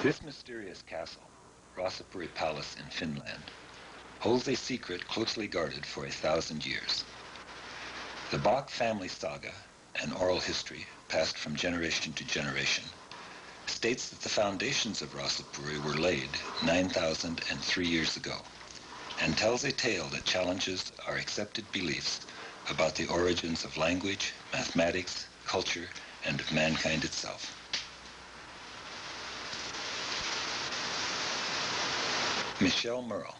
This mysterious castle, Rosapuri Palace in Finland, holds a secret closely guarded for 1,000 years. The Bach family saga, an oral history passed from generation to generation, states that the foundations of Rosapuri were laid 9,003 years ago, and tells a tale that challenges our accepted beliefs about the origins of language, mathematics, culture, and of mankind itself. Michel Merle,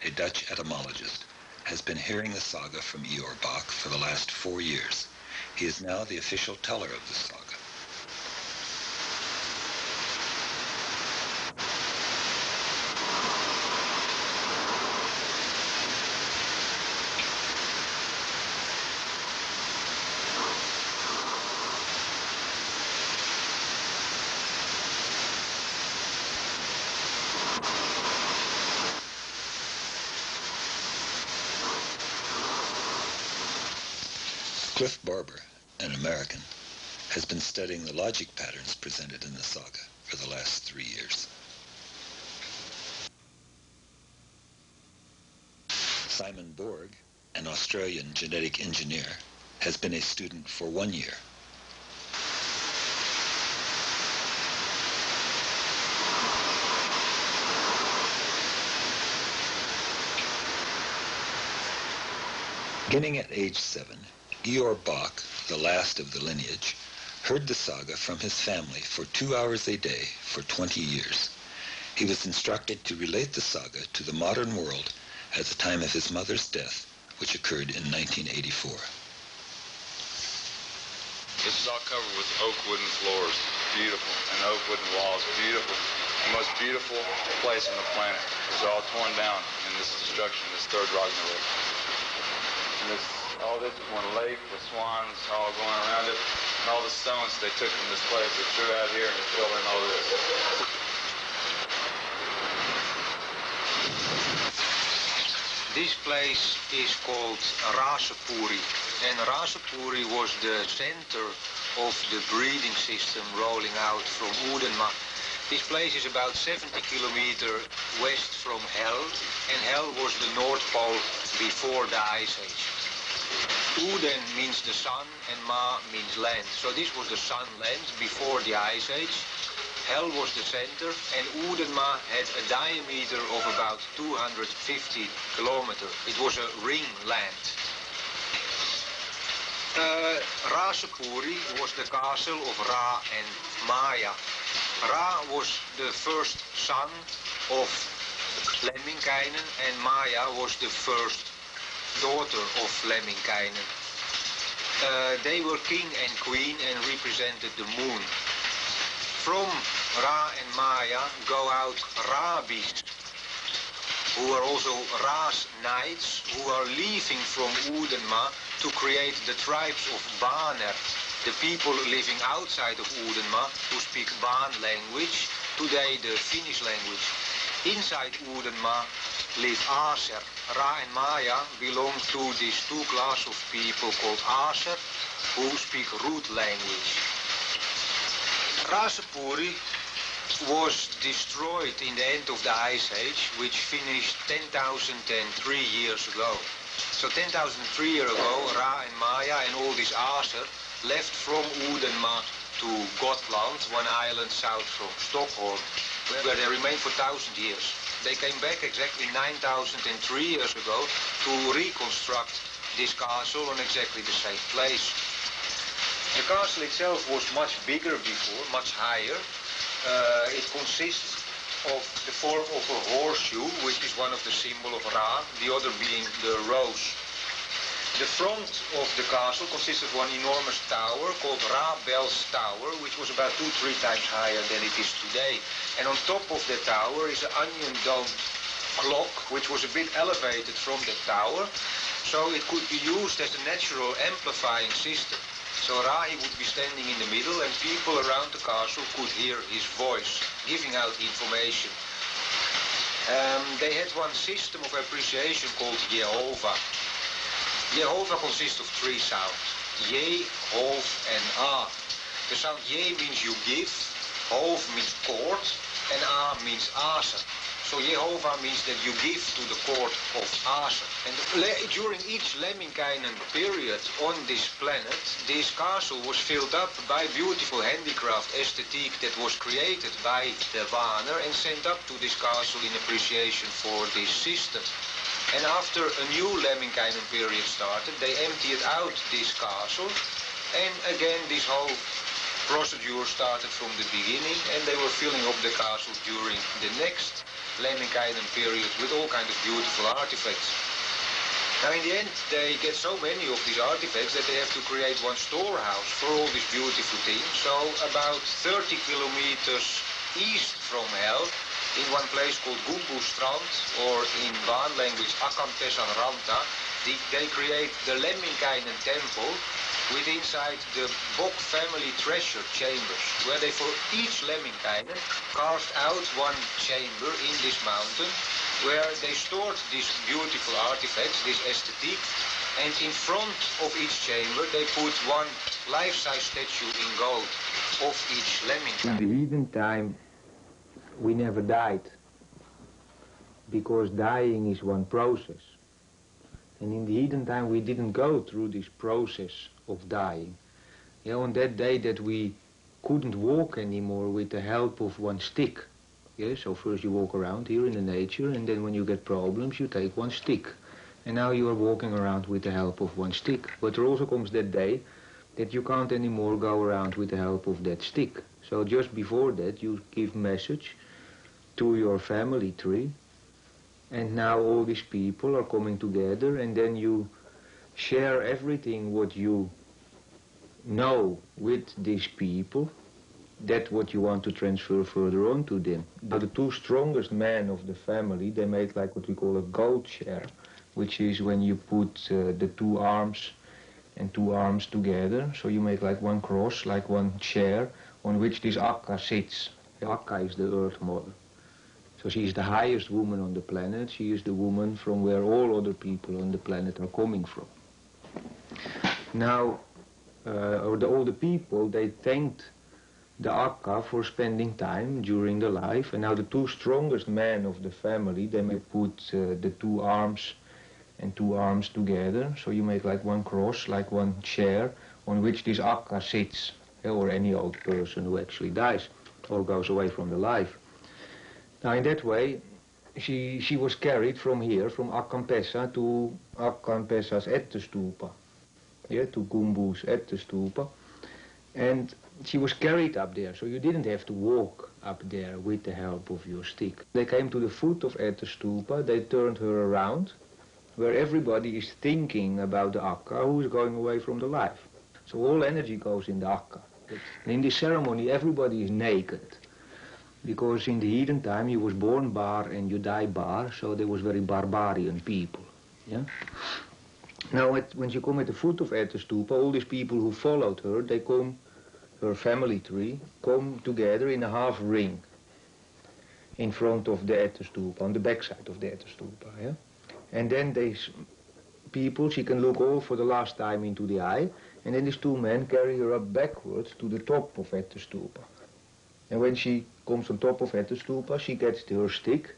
a Dutch etymologist, has been hearing the saga from Eeyore Bach for the last 4 years. He is now the official teller of the saga. Cliff Barber, an American, has been studying the logic patterns presented in the saga for the last 3 years. Simon Borg, an Australian genetic engineer, has been a student for 1 year. Beginning at age 7, Eeyore Bach, the last of the lineage, heard the saga from his family for 2 hours a day for 20 years. He was instructed to relate the saga to the modern world at the time of his mother's death, which occurred in 1984. This is all covered with oak wooden floors, beautiful, and oak wooden walls, beautiful. The most beautiful place on the planet. It was all torn down in this destruction, this third Ragnarok. All this is one lake with swans all going around it, and all the stones they took from this place they threw out here and they filled in all this. This place is called Rosapuri, and Rosapuri was the center of the breeding system rolling out from Uudenmaan. This place is about 70 kilometers west from Hell, and Hell was the North Pole before the Ice Age. Uden means the sun and Ma means land. So this was the sun land before the Ice Age. Hell was the center, and Uudenmaan had a diameter of about 250 kilometers. It was a ring land. Rosapuri was the castle of Ra and Maya. Ra was the first son of Lemminkainen, and Maya was the first daughter of Lemminkainen. They were king and queen and represented the moon. From Ra and Maya go out Rabbis, who are also Ra's knights, who are leaving from Uudenmaan to create the tribes of Baner, the people living outside of Uudenmaan who speak Baan language, today the Finnish language. Inside Uudenmaan live Aser. Ra and Maya belong to these two classes of people called Aser, who speak root language. Rosapuri was destroyed in the end of the Ice Age, which finished 10,003 years ago. So 10,003 years ago, Ra and Maya and all these Aser left from Uudenmaan to Gotland, one island south from Stockholm, where they remained for 1,000 years. They came back exactly 9,003 years ago to reconstruct this castle on exactly the same place. The castle itself was much bigger before, much higher. It consists of the form of a horseshoe, which is one of the symbols of Ra, the other being the rose. The front of the castle consists of one enormous tower called Ra Bel's Tower, which was about 2-3 times higher than it is today. And on top of the tower is an onion-domed clock, which was a bit elevated from the tower, so it could be used as a natural amplifying system. So Ra, he would be standing in the middle, and people around the castle could hear his voice, giving out information. They had one system of appreciation called Jehovah. Jehovah consists of 3 sounds, Ye, Hov, and Ah. The sound Ye means you give, Hov means court, and A means Asa. So Jehovah means that you give to the court of Asa. And during each Lemminkainen period on this planet, this castle was filled up by beautiful handicraft aesthetic that was created by the Vaner and sent up to this castle in appreciation for this system. And after a new Lemminkainen period started, they emptied out this castle, and again this whole procedure started from the beginning, and they were filling up the castle during the next Lemminkainen period with all kinds of beautiful artifacts. Now in the end they get so many of these artifacts that they have to create one storehouse for all these beautiful things. So about 30 kilometers east from hell, in one place called Gumbustrand, or in Vaan language Akampesan Ranta, they create the Lemminkainen temple with inside the Bok family treasure chambers, where they for each Lemminkainen carved out one chamber in this mountain, where they stored these beautiful artifacts, this aesthetic, and in front of each chamber they put one life-size statue in gold of each Lemminkainen. In the heathen time, we never died, because dying is one process. And in the heathen time we didn't go through this process of dying. You know, on that day that we couldn't walk anymore with the help of one stick. Yeah, so first you walk around here in the nature, and then when you get problems you take one stick. And now you are walking around with the help of one stick. But there also comes that day that you can't anymore go around with the help of that stick. So just before that you give message to your family tree, and now all these people are coming together, and then you share everything what you know with these people, that's what you want to transfer further on to them. But the two strongest men of the family, they make like what we call a gold share, which is when you put the two arms and two arms together, so you make like one cross, like one chair, on which this Akka sits. The Akka is the earth mother. So she is the highest woman on the planet. She is the woman from where all other people on the planet are coming from. Now, all the people, they thanked the Akka for spending time during the life, and now the two strongest men of the family, they may put the two arms and two arms together, so you make like one cross, like one chair, on which this Akka sits, or any old person who actually dies or goes away from the life. Now in that way, she was carried from here, from Akkampesa to Akkampesa's Ettestupa, yeah, to Gumbu's Ettestupa, and she was carried up there, so you didn't have to walk up there with the help of your stick. They came to the foot of Ettestupa, they turned her around, where everybody is thinking about the Akka who is going away from the life. So all energy goes in the Akka. And in this ceremony everybody is naked, because in the heathen time you was born bar and you die bar, so there was very barbarian people. Yeah? Now when she come at the foot of Ettestupa, all these people who followed her, they come, her family tree, come together in a half ring in front of the Ettestupa, on the backside of the Ettestupa. Yeah? And then these people, she can look all for the last time into the eye, and then these two men carry her up backwards to the top of Ettestupa. And when she comes on top of Ettestupa, she gets her stick,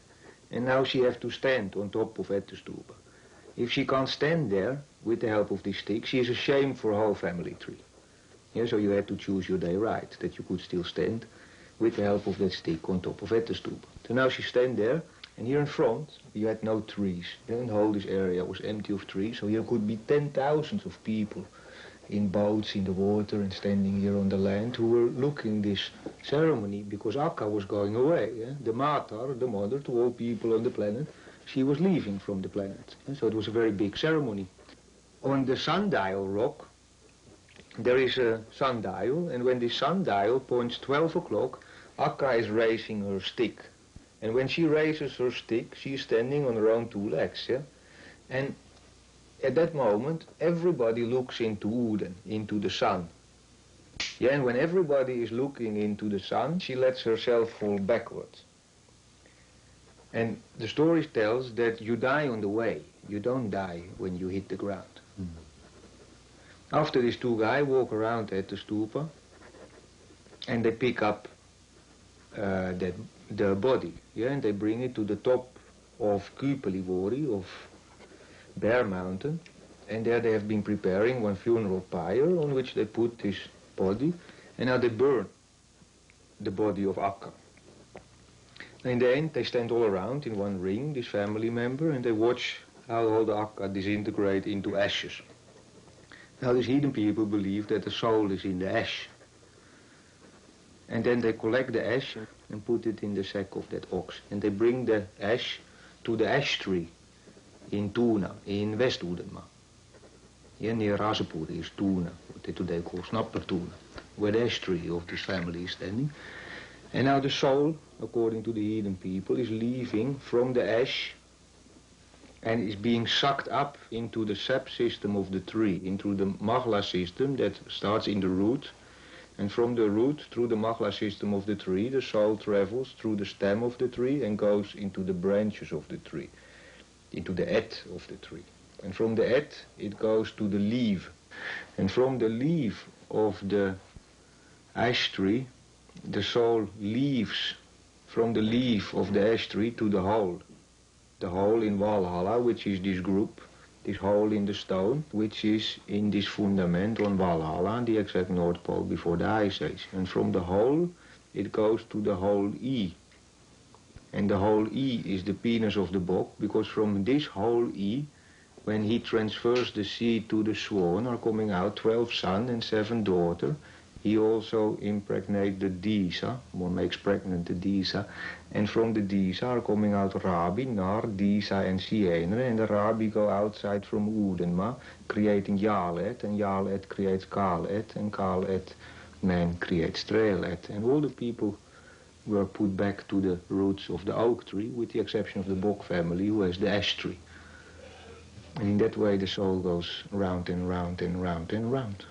and now she has to stand on top of Ettestupa. If she can't stand there with the help of this stick, she is a shame for her whole family tree. Yeah, so you had to choose your day right, that you could still stand with the help of that stick on top of Ettestupa. So now she stands there, and here in front you had no trees. Then the whole this area was empty of trees, so here could be 10,000 of people in boats in the water and standing here on the land who were looking this ceremony, because Akka was going away. Yeah? The Matar, the mother to all people on the planet, she was leaving from the planet. And so it was a very big ceremony. On the sundial rock there is a sundial, and when this sundial points 12 o'clock, Akka is raising her stick. And when she raises her stick, she is standing on her own two legs. Yeah? And at that moment, everybody looks into Uden, into the sun. Yeah, and when everybody is looking into the sun, she lets herself fall backwards. And the story tells that you die on the way. You don't die when you hit the ground. After these two guys walk around at the stupa, and they pick up that the body, yeah, and they bring it to the top of Kypelivori, of Bear Mountain, and there they have been preparing one funeral pyre on which they put his body, and now they burn the body of Akka. In the end, they stand all around in one ring, this family member, and they watch how all the Akka disintegrate into ashes. Now, these heathen people believe that the soul is in the ash. And then they collect the ash and put it in the sack of that ox. And they bring the ash to the ash tree in Tuna, in West Uudenmaan. Here near Rasepuri is Tuna, what they today call Snappertuna, where the ash tree of this family is standing. And now the soul, according to the heathen people, is leaving from the ash and is being sucked up into the sap system of the tree, into the magla system that starts in the root. And from the root, through the magla system of the tree, the soul travels through the stem of the tree and goes into the branches of the tree, into the et of the tree. And from the et, it goes to the leaf. And from the leaf of the ash tree, the soul leaves from the leaf of the ash tree to the hole. The hole in Valhalla, which is this group, this hole in the stone, which is in this fundament on Valhalla, the exact North Pole before the Ice Age. And from the hole, it goes to the hole E. And the hole E is the penis of the bok, because from this hole E, when he transfers the seed to the swan, are coming out 12 sons and 7 daughters. He also impregnates the Disa, one makes pregnant the Disa, and from the Disa are coming out Rabi, Nar, Disa and Sienre, and the Rabi go outside from Uudenmaan, creating Jalet, and Jalet creates Kalet, and Kalet man creates Trelet. And all the people were put back to the roots of the oak tree, with the exception of the Bok family, who has the ash tree. And in that way the soul goes round and round and round and round.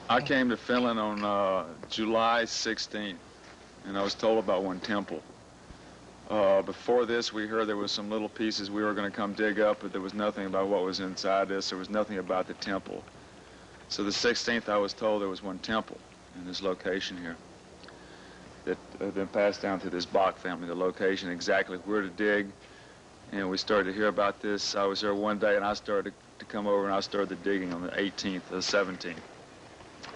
I came to Finland on July 16th, and I was told about one temple. Before this, we heard there was some little pieces we were going to come dig up, but there was nothing about what was inside this. There was nothing about the temple. So the 16th, I was told there was one temple in this location here that had been passed down through this Bach family, the location exactly where to dig. And we started to hear about this. I was there one day, and I started to come over, and I started the digging on the 18th, the 17th.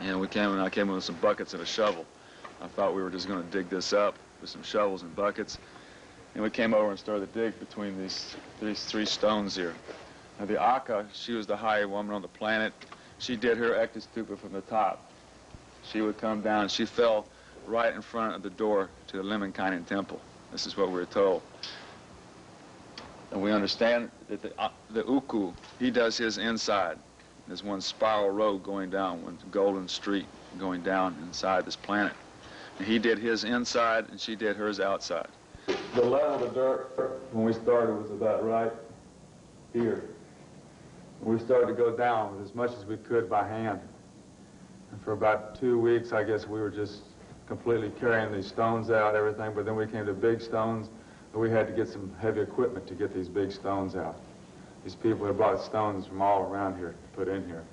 And I came in with some buckets and a shovel. I thought we were just going to dig this up with some shovels and buckets. And we came over and started to dig between these 3 stones here. Now the Akka, she was the highest woman on the planet. She did her Ektastupa from the top. She would come down, she fell right in front of the door to the Lemminkainen temple. This is what we were told. And we understand that the Ukku, he does his inside. There's one spiral road going down, one golden street going down inside this planet. And he did his inside, and she did hers outside. The level of the dirt when we started was about right here. We started to go down as much as we could by hand. And for about 2 weeks, I guess we were just completely carrying these stones out, everything, but then we came to big stones, and we had to get some heavy equipment to get these big stones out. These people had brought stones from all around here to put in here.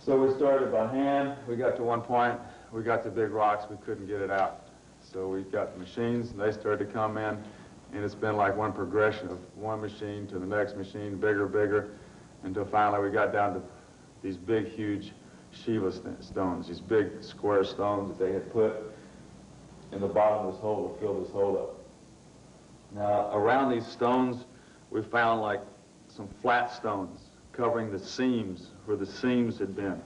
So we started by hand. We got to one point, we got to big rocks, we couldn't get it out. So we got the machines, and they started to come in, and it's been like one progression of one machine to the next machine, bigger, bigger, until finally we got down to these big, huge Shiva stones, these big square stones that they had put in the bottom of this hole to fill this hole up. Now, around these stones, we found like some flat stones covering the seams where the seams had been,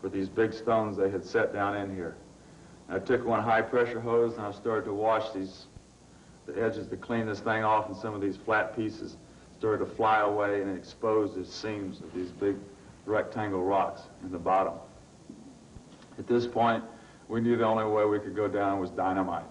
where these big stones they had set down in here. I took one high-pressure hose and I started to wash the edges to clean this thing off, and some of these flat pieces started to fly away, and it exposed the seams of these big rectangle rocks in the bottom. At this point, we knew the only way we could go down was dynamite.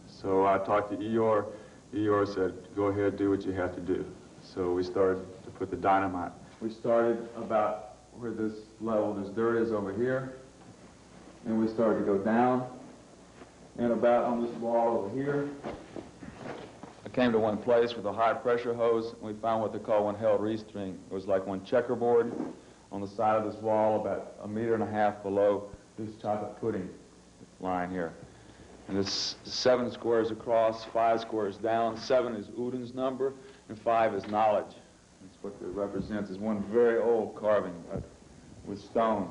So I talked to Eeyore. Eeyore said, go ahead, do what you have to do. So we started to put the dynamite. We started about where this level, this dirt is over here, and we started to go down, and about on this wall over here, I came to one place with a high-pressure hose, and we found what they call one held restring. It was like one checkerboard on the side of this wall, about 1.5 meters below this chocolate pudding line here. And it's 7 squares across, 5 squares down. 7 is Udin's number, and 5 is knowledge. That's what it represents, is one very old carving with stone.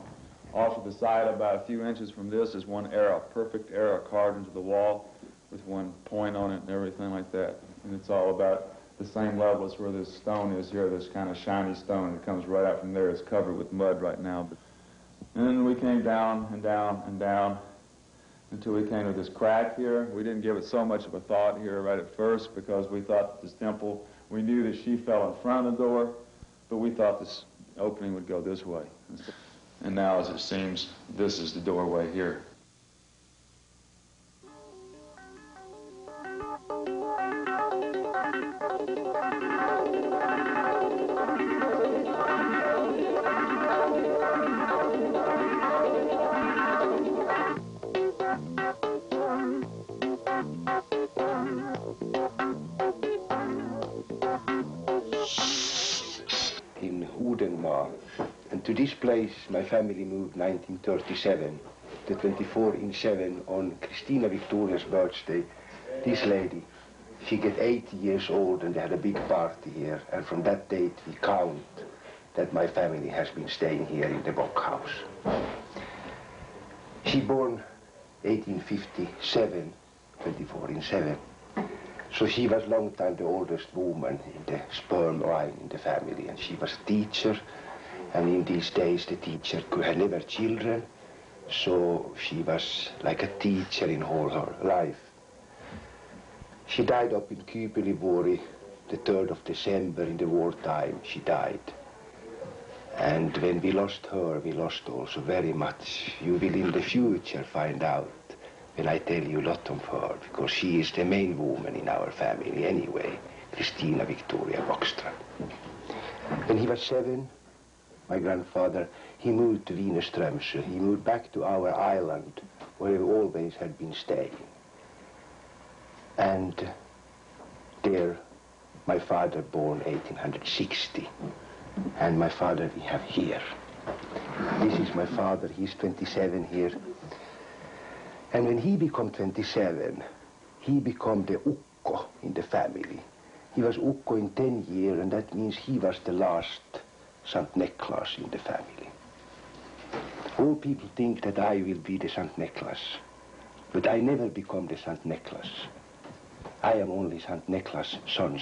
Off to the side, about a few inches from this, is one arrow, perfect arrow carved into the wall with one point on it and everything like that. And it's all about the same level as where this stone is here, this kind of shiny stone that comes right out from there. It's covered with mud right now. And then we came down and down and down until we came to this crack here. We didn't give it so much of a thought here right at first because we thought this temple, we knew that she fell in front of the door, but we thought this opening would go this way. And now, as it seems, this is the doorway here. And to this place my family moved 1937, the 24/7 on Christina Victoria's birthday. This lady, she get 80 years old and they had a big party here, and from that date we count that my family has been staying here in the Bock house. She born 1857, 24/7. So she was long time the oldest woman in the sperm line in the family, and she was a teacher, and in these days the teacher could have never children, so she was like a teacher in all her life. She died up in Kypelivuori, the 3rd of December in the wartime, she died. And when we lost her, we lost also very much. You will in the future find out when I tell you a lot of her, because she is the main woman in our family anyway, Christina Victoria Bockström. When he was 7, my grandfather, he moved to Wienerströmsö. He moved back to our island, where we always had been staying. And there, my father born 1860. And my father we have here. This is my father, he's 27 here. And when he became 27, he became the ukko in the family. He was ukko in 10 years, and that means he was the last St. Nicholas in the family. All people think that I will be the St. Nicholas, but I never become the St. Nicholas. I am only St. Nicholas' son.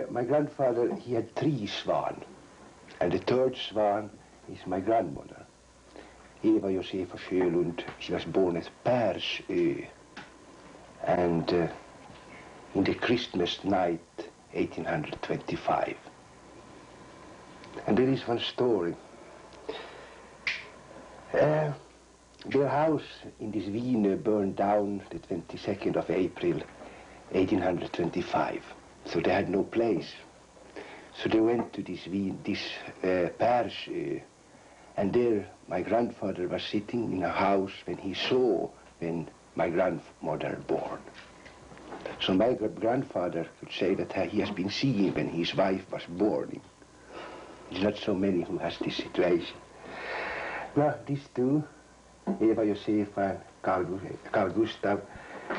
My grandfather, he had 3 swan, and the 3rd swan is my grandmother. Eva Josefa Sjölund, she was born at Persö, and in the Christmas night, 1825. And there is one story. Their house in this Wiener burned down the 22nd of April, 1825. So they had no place. So they went to this Persö, and there my grandfather was sitting in a house when he saw when my grandmother born. So my grandfather could say that he has been seeing when his wife was born. It's not so many who has this situation. Well, these two, Eva Josefa and Carl Gustav,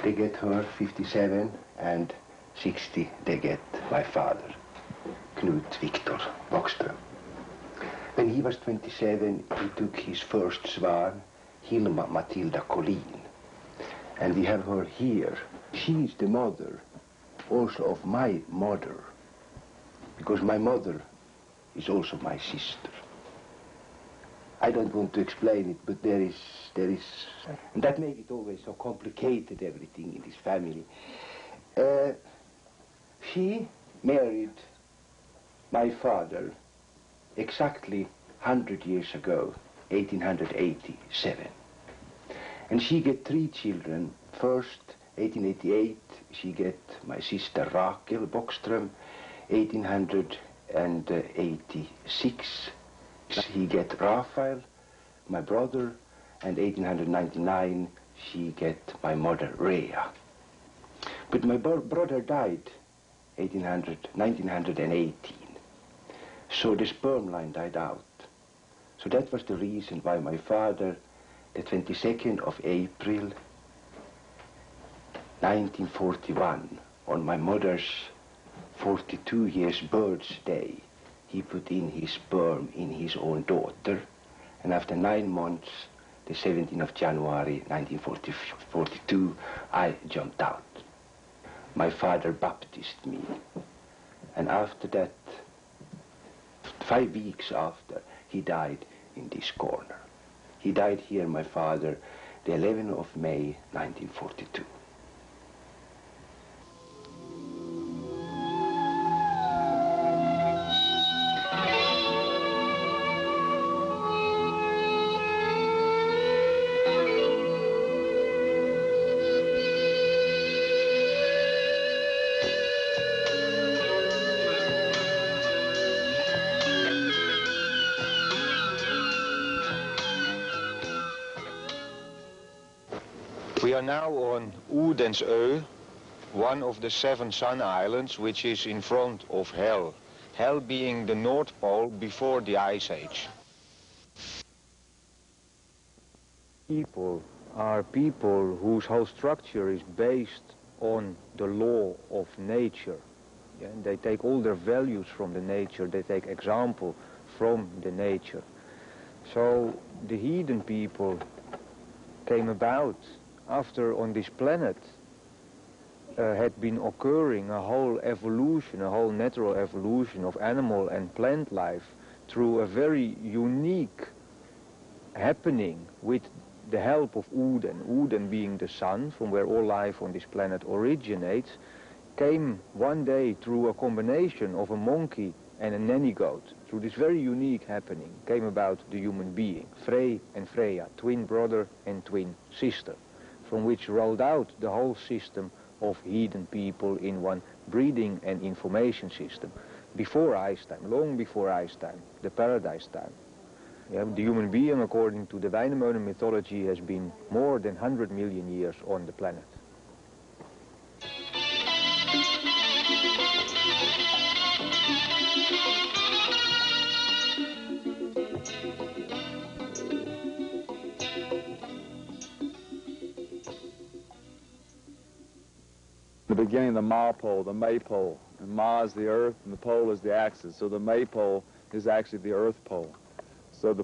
they get her 57, and 60 they get my father, Knut Viktor Bockström. When he was 27, he took his first swan, Hilma Matilda Collin. And we have her here. She is the mother also of my mother, because my mother is also my sister. I don't want to explain it, but there is, and that makes it always so complicated, everything in this family. She married my father exactly 100 years ago, 1887. And she get 3 children. First, 1888, she get my sister Rakel Bockström. 1886, she get Rafael, my brother, and 1899, she get my mother Rea. But my brother died 1918. So the sperm line died out. So that was the reason why my father, the 22nd of April, 1941, on my mother's 42 years birthday, he put in his sperm in his own daughter. And after 9 months, the 17th of January, 1942, I jumped out. My father baptized me. And after that, 5 weeks after, he died in this corner. He died here, my father, the 11th of May, 1942. We are now on Oedensö, one of the 7 Sun Islands, which is in front of Hell. Hell being the North Pole before the Ice Age. People are people whose whole structure is based on the law of nature. Yeah, and they take all their values from the nature, they take example from the nature. So the heathen people came about after on this planet had been occurring a whole evolution, a whole natural evolution of animal and plant life through a very unique happening with the help of Oeden. Oeden being the sun from where all life on this planet originates, came one day through a combination of a monkey and a nanny goat. Through this very unique happening came about the human being, Frey and Freya, twin brother and twin sister, from which rolled out the whole system of heathen people in one breeding and information system. Before ice time, long before ice time, the paradise time. Yeah, the human being, according to the Weinemonen mythology, has been more than 100 million years on the planet. The beginning, the Ma pole, the May pole, and Ma is the earth and the pole is the axis. So the May pole is actually the earth pole. So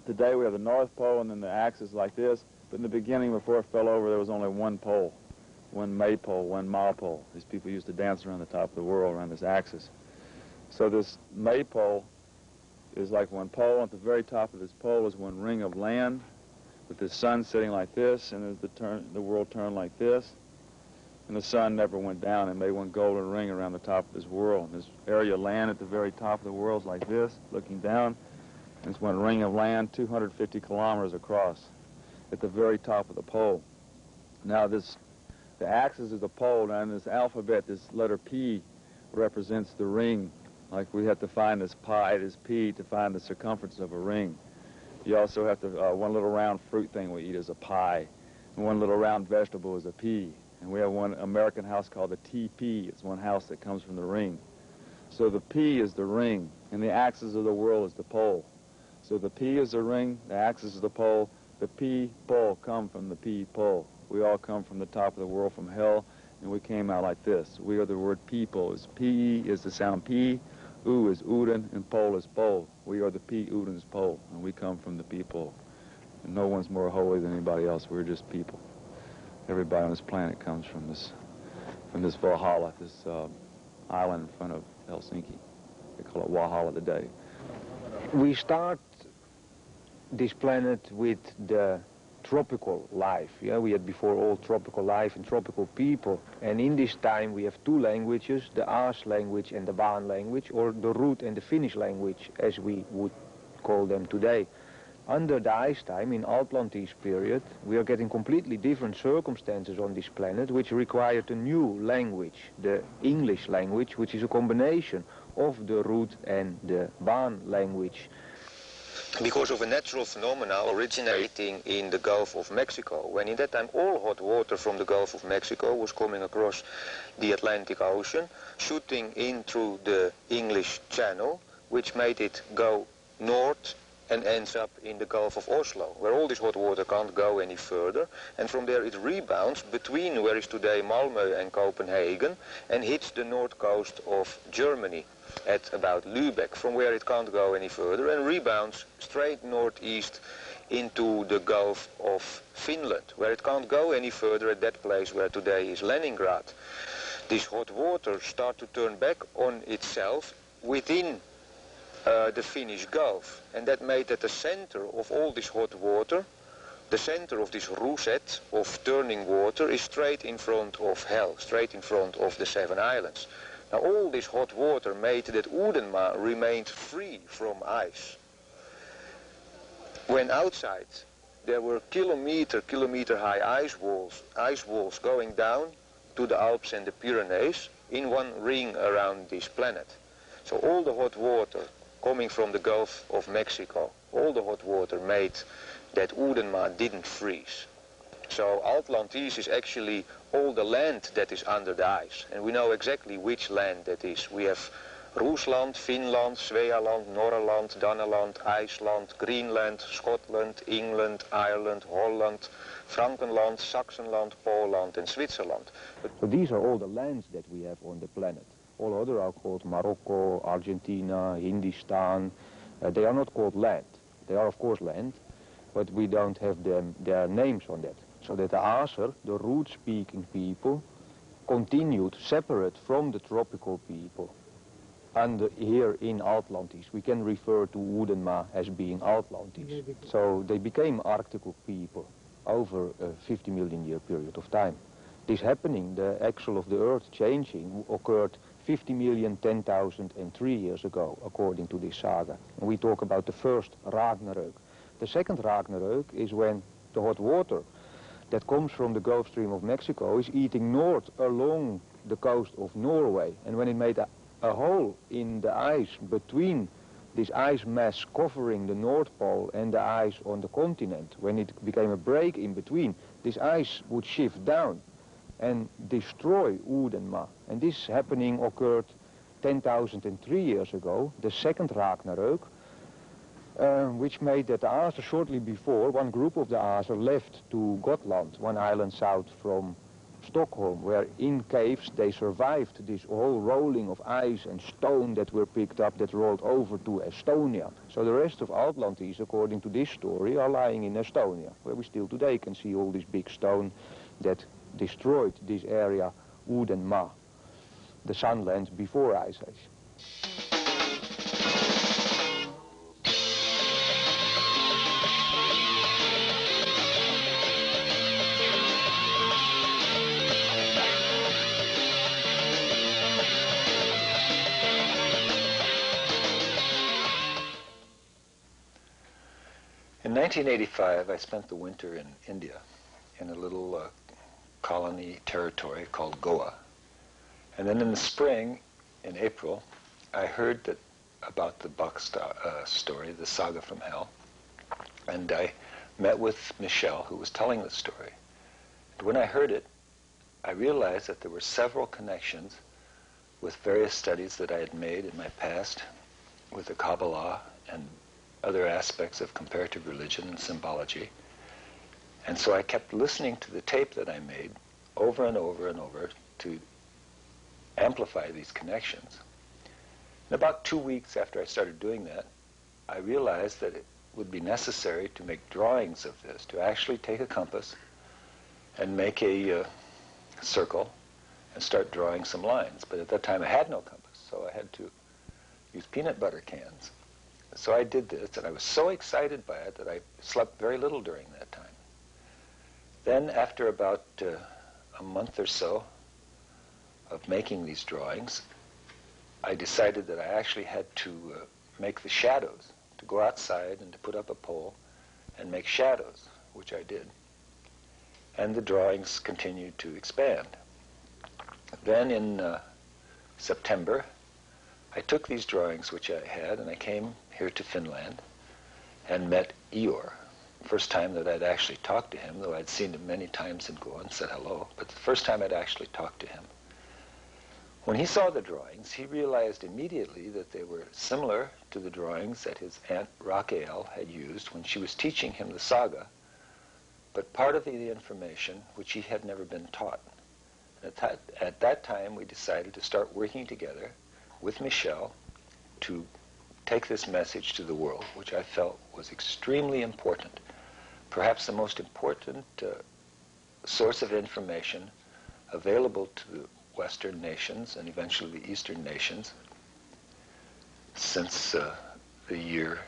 today we have the North Pole and then the axis like this, but in the beginning before it fell over there was only one pole, one May pole, one Ma pole. These people used to dance around the top of the world around this axis. So this May pole is like one pole, and at the very top of this pole is one ring of land with the sun sitting like this, and as the world turned like this. And the sun never went down and made one golden ring around the top of this world. And this area of land at the very top of the world is like this, looking down. And it's one ring of land 250 kilometers across at the very top of the pole. Now the axis is the pole, and in this alphabet, this letter P represents the ring. Like we have to find this pi, this P, to find the circumference of a ring. You also have to, one little round fruit thing we eat is a pie, and one little round vegetable is a pea. And we have one American house called the TP. It's one house that comes from the ring. So the P is the ring, and the axis of the world is the pole. So the P is the ring, the axis is the pole. The P pole come from the P pole. We all come from the top of the world, from hell, and we came out like this. We are the word people. P is the sound P, U is Uden, and pole is pole. We are the P Uden's pole, and we come from the P pole. And no one's more holy than anybody else. We're just people. Everybody on this planet comes from this Valhalla, this island in front of Helsinki. They call it Valhalla today. We start this planet with the tropical life. Yeah, we had before all tropical life and tropical people, and in this time we have two languages, the Aas language and the Baan language, or the Root and the Finnish language, as we would call them today. Under the ice time, in Atlantis period, we are getting completely different circumstances on this planet, which required a new language, the English language, which is a combination of the Root and the Baan language. Because of a natural phenomena originating in the Gulf of Mexico, when in that time all hot water from the Gulf of Mexico was coming across the Atlantic Ocean, shooting in through the English Channel, which made it go north and ends up in the Gulf of Oslo, where all this hot water can't go any further, and from there it rebounds between where is today Malmö and Copenhagen and hits the north coast of Germany at about Lübeck, from where it can't go any further, and rebounds straight northeast into the Gulf of Finland, where it can't go any further at that place where today is Leningrad. This hot water starts to turn back on itself within the Finnish Gulf, and that made that the center of all this hot water, the center of this rosette of turning water, is straight in front of hell, straight in front of the Seven Islands. Now all this hot water made that Uudenmaa remained free from ice. When outside there were kilometer high ice walls going down to the Alps and the Pyrenees in one ring around this planet. So all the hot water coming from the Gulf of Mexico, all the hot water made that Uudenmaa didn't freeze. So Atlantis is actually all the land that is under the ice, and we know exactly which land that is. We have Rusland, Finland, Svealand, Norreland, Daneland, Iceland, Greenland, Scotland, England, Ireland, Holland, Frankenland, Saxonland, Poland and Switzerland. So these are all the lands that we have on the planet. All other are called Morocco, Argentina, Hindustan. They are not called land. They are of course land, but we don't have their names on that. So that the Aser, the root-speaking people, continued separate from the tropical people. And here in Atlantis, we can refer to Uudenmaa as being Atlantis. So they became Arctical people over a 50 million year period of time. This happening, the axle of the Earth changing, occurred 50,010,003 years ago, according to this saga. And we talk about the first Ragnarök. The second Ragnarök is when the hot water that comes from the Gulf Stream of Mexico is eating north along the coast of Norway. And when it made a hole in the ice between this ice mass covering the North Pole and the ice on the continent, when it became a break in between, this ice would shift down and destroy Uudenmaa. And this happening occurred 10,003 years ago, the second Ragnarök, which made that the Aser shortly before, one group of the Aser left to Gotland, one island south from Stockholm, where in caves they survived this whole rolling of ice and stone that were picked up that rolled over to Estonia. So the rest of Atlantis, according to this story, are lying in Estonia, where we still today can see all this big stone that destroyed this area, Uudenmaa, the sunland before Ice Age. In 1985, I spent the winter in India, in a little colony territory called Goa. And then in the spring, in April, I heard about the Buck story, the saga from hell, and I met with Michelle, who was telling the story. And when I heard it, I realized that there were several connections with various studies that I had made in my past with the Kabbalah and other aspects of comparative religion and symbology. And so I kept listening to the tape that I made over and over and over to amplify these connections. And about 2 weeks after I started doing that, I realized that it would be necessary to make drawings of this, to actually take a compass and make a circle and start drawing some lines. But at that time I had no compass, so I had to use peanut butter cans. So I did this, and I was so excited by it that I slept very little during that time. Then, after about a month or so of making these drawings, I decided that I actually had to make the shadows, to go outside and to put up a pole and make shadows, which I did. And the drawings continued to expand. Then in September, I took these drawings which I had, and I came here to Finland and met Eeyore. First time that I'd actually talked to him, though I'd seen him many times and go and said hello, but the first time I'd actually talked to him. When he saw the drawings, he realized immediately that they were similar to the drawings that his aunt Raquel had used when she was teaching him the saga, but part of the information which he had never been taught. At that time, we decided to start working together with Michel to take this message to the world, which I felt was extremely important, perhaps the most important source of information available to the Western nations and eventually the Eastern nations since the year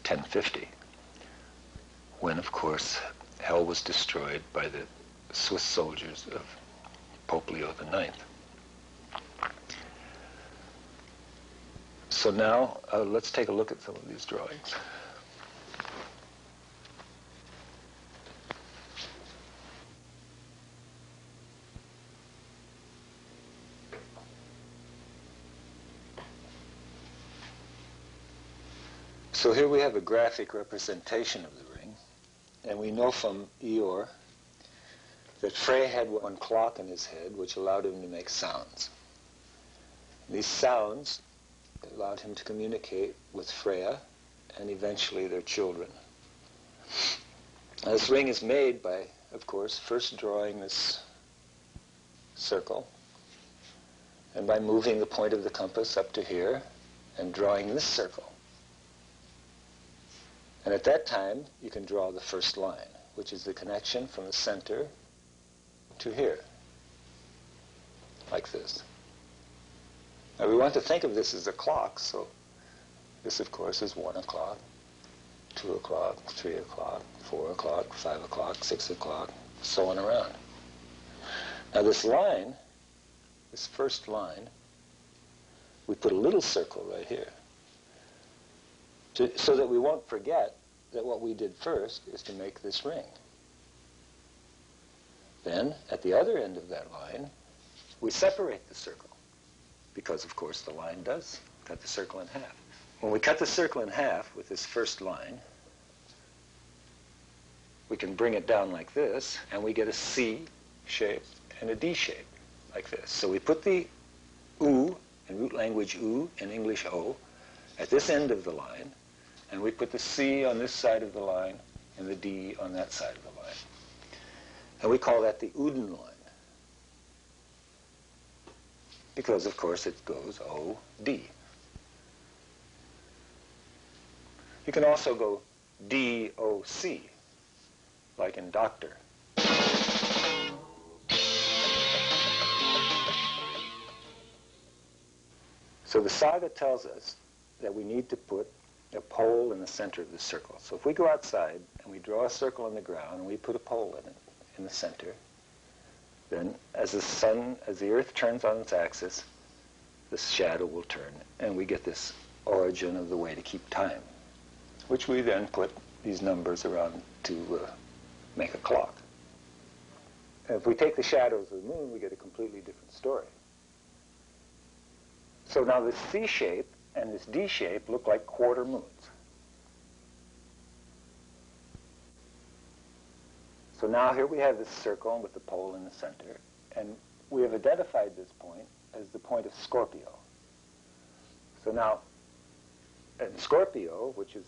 1050, when, of course, hell was destroyed by the Swiss soldiers of Pope Leo IX. So now, let's take a look at some of these drawings. So here we have a graphic representation of the ring, and we know from Eeyore that Frey had one clock in his head which allowed him to make sounds. These sounds allowed him to communicate with Freya and eventually their children. Now, this ring is made by, of course, first drawing this circle, and by moving the point of the compass up to here and drawing this circle. And at that time, you can draw the first line, which is the connection from the center to here, like this. Now, we want to think of this as a clock, so this, of course, is 1 o'clock, 2 o'clock, 3 o'clock, 4 o'clock, 5 o'clock, 6 o'clock, so on around. Now, this line, this first line, we put a little circle right here, so that we won't forget that what we did first is to make this ring. Then, at the other end of that line, we separate the circle, because, of course, the line does cut the circle in half. When we cut the circle in half with this first line, we can bring it down like this, and we get a C shape and a D shape, like this. So we put the U, in root language U, in English O, at this end of the line, and we put the C on this side of the line and the D on that side of the line. And we call that the Uden line, because, of course, it goes O, D. You can also go D, O, C, like in doctor. So the saga tells us that we need to put a pole in the center of the circle. So if we go outside and we draw a circle on the ground and we put a pole in it, in the center, then as the Earth turns on its axis, the shadow will turn, and we get this origin of the way to keep time, which we then put these numbers around to make a clock. And if we take the shadows of the moon, we get a completely different story. So now this C shape and this D shape look like quarter moons. So now here we have this circle with the pole in the center, and we have identified this point as the point of Scorpio. So now, in Scorpio, which is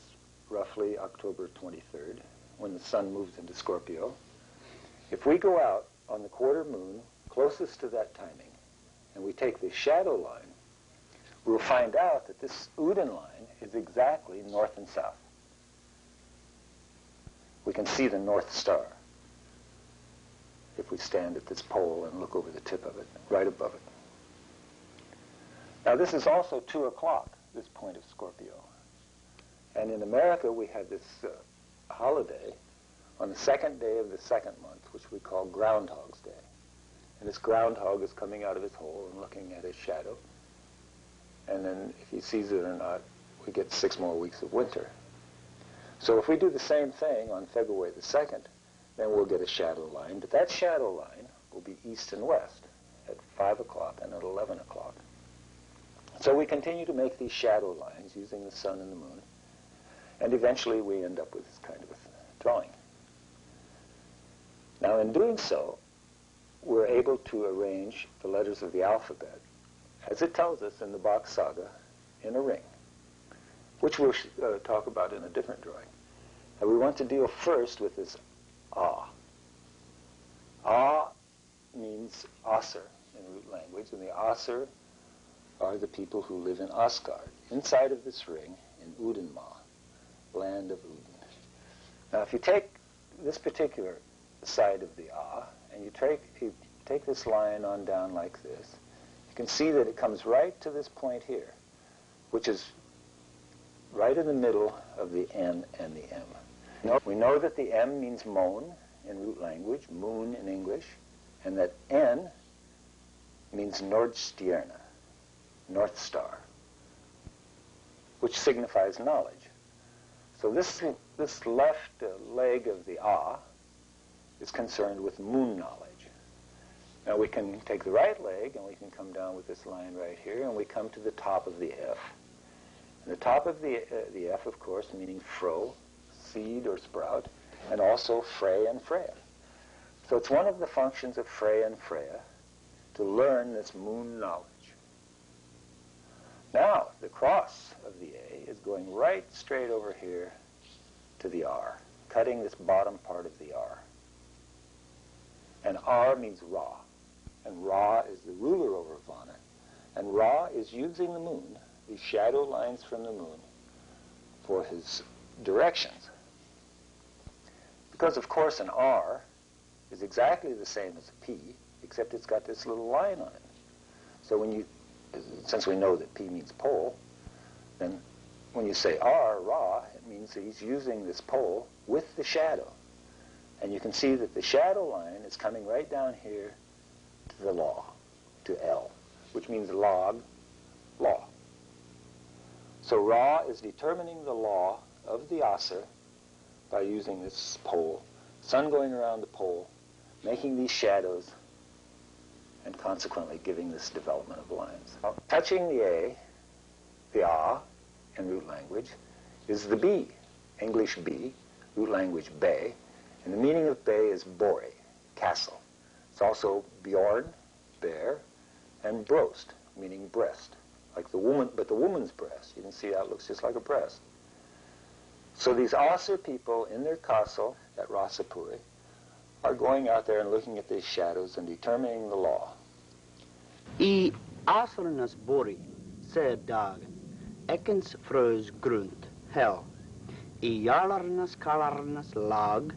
roughly October 23rd, when the sun moves into Scorpio, if we go out on the quarter moon closest to that timing, and we take the shadow line, we'll find out that this Uden line is exactly north and south. We can see the North Star if we stand at this pole and look over the tip of it, right above it. Now this is also 2 o'clock, this point of Scorpio. And in America, we have this holiday on the second day of the second month, which we call Groundhog's Day. And this groundhog is coming out of his hole and looking at his shadow. And then if he sees it or not, we get 6 more weeks of winter. So if we do the same thing on February the 2nd, then we'll get a shadow line. But that shadow line will be east and west at 5 o'clock and at 11 o'clock. So we continue to make these shadow lines using the sun and the moon. And eventually we end up with this kind of a drawing. Now in doing so, we're able to arrange the letters of the alphabet, as it tells us in the Bach Saga, in a ring, which we'll talk about in a different drawing. And we want to deal first with this Ah. Ah means Asser in root language, and the Asser are the people who live in Asgard, inside of this ring in Udenma, land of Uden. Now if you take this particular side of the Ah, and you take this line on down like this, you can see that it comes right to this point here, which is right in the middle of the N and the M. Now, we know that the M means moan in root language, moon in English, and that N means Nordstjerne, North Star, which signifies knowledge. So this left leg of the Ah is concerned with moon knowledge. Now we can take the right leg and we can come down with this line right here, and we come to the top of the F. And the top of the F, of course, meaning fro, seed or sprout, and also Frey and Freya. So it's one of the functions of Frey and Freya to learn this moon knowledge. Now, the cross of the A is going right straight over here to the R, cutting this bottom part of the R. And R means Ra, and Ra is the ruler over Vana. And Ra is using the moon, these shadow lines from the moon, for his directions. Because, of course, an R is exactly the same as a P, except it's got this little line on it. So since we know that P means pole, then when you say R, Ra, it means that he's using this pole with the shadow. And you can see that the shadow line is coming right down here to the law, to L, which means log, law. So Ra is determining the law of the Asser by using this pole, sun going around the pole, making these shadows, and consequently giving this development of lines. Now, touching the A, the Ah, in root language, is the B, English B, root language Bay, and the meaning of Bay is Borg, castle. It's also Bjorn, bear, and Brost, meaning breast, like the woman, but the woman's breast. You can see that looks just like a breast. So these Asser people in their castle at Rasapuri are going out there and looking at these shadows and determining the law. I Assernas bori, ser dagen, ekkens frös grund, hell. I jarlarnas kallarnas lag,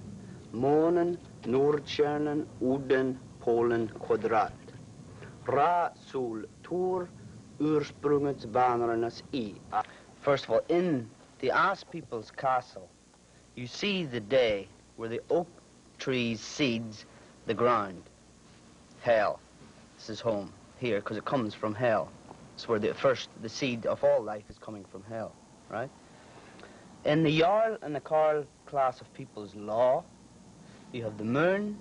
månen, Nordstjärnan, Uden, Polen, kvadrat. Ra, sol, tor, ursprungets banarnas I. First of all, in the As people's castle, you see the day where the oak tree seeds the ground. Hell. This is home here, because it comes from hell. It's where the seed of all life is coming from hell, right? In the Jarl and the Karl class of people's law, you have the moon,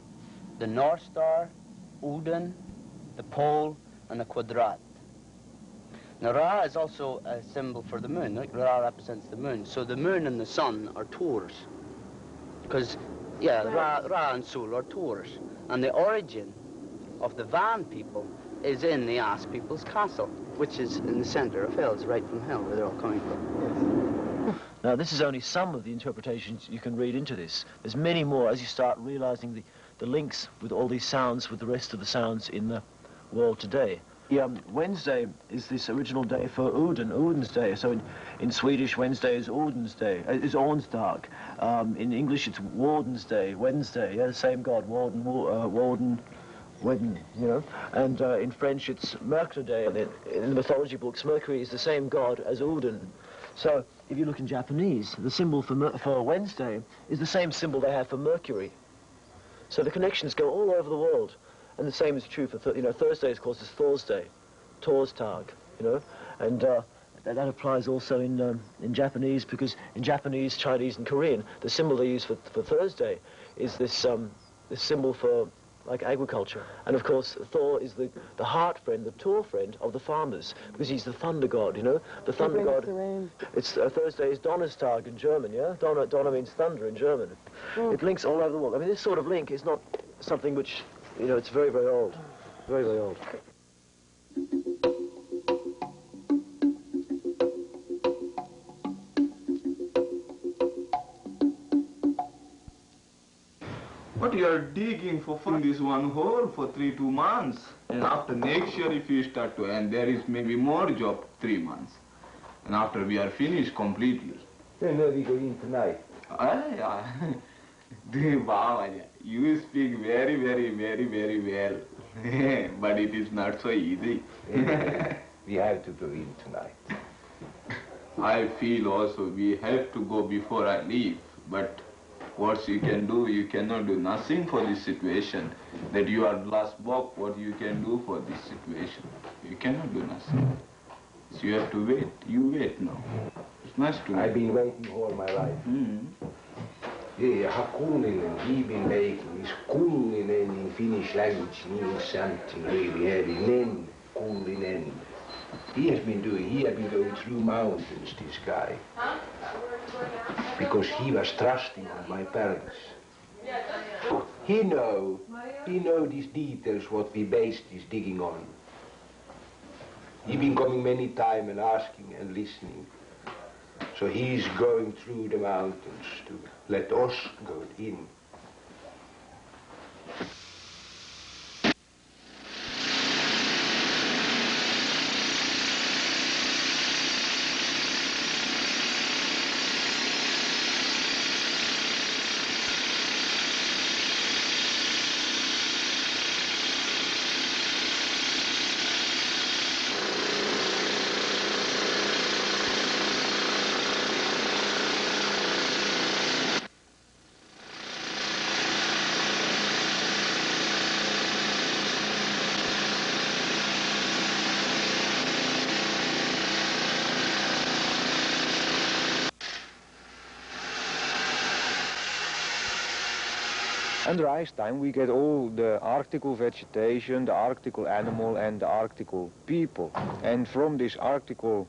the North Star, Uden, the pole, and the quadrat. Now, Ra is also a symbol for the moon. Ra represents the moon. So the moon and the sun are tours. Because, yeah, Ra and Sol are tours. And the origin of the Van people is in the As people's castle, which is in the center of hell. It's right from hell where they're all coming from. Yes. Now, this is only some of the interpretations you can read into this. There's many more as you start realizing the links with all these sounds with the rest of the sounds in the world today. Wednesday is this original day for Uden's day. So in Swedish, Wednesday is Uden's day, is Ornsdag. In English, it's Warden's day, Wednesday. Yeah, the same god, Warden, Wedden, you know. And in French, it's Mercredi Day. In the mythology books, Mercury is the same god as Uden. So if you look in Japanese, the symbol for Wednesday is the same symbol they have for Mercury. So the connections go all over the world. And the same is true for, Thursday, of course, is Thor's Day, Torsdag, and that applies also in Japanese, because in Japanese, Chinese, and Korean, the symbol they use for Thursday is this symbol for like agriculture. And of course, Thor is the heart friend, the Thor friend of the farmers, because he's the thunder god, the thunder god. It's Thursday is Donnerstag in German, yeah? Donner means thunder in German. It links all over the world. I mean, this sort of link is not something which, it's very, very old. Very, very old. But you are digging for this one hole for 2 months. And after next year, if you start to, and there is maybe more job 3 months. And after we are finished completely. Then we go in tonight. Wow, you speak very, very, very, very well. But it is not so easy. We have to go in tonight. I feel also we have to go before I leave. But what you can do, you cannot do nothing for this situation. That you are last box, what you can do for this situation? You cannot do nothing. So you have to wait. You wait now. It's nice to I've been waiting all my life. Hakullinen, he been making is kullinen in Finnish language means something really heavy. Nen, kullinen. He has been going through mountains, this guy. Because he was trusting on my parents. He know these details what we based this digging on. He been coming many times and asking and listening. So he's going through the mountains to let us go in. Under ice time, we get all the Arctical vegetation, the Arctical animal, and the Arctical people. And from this Arctical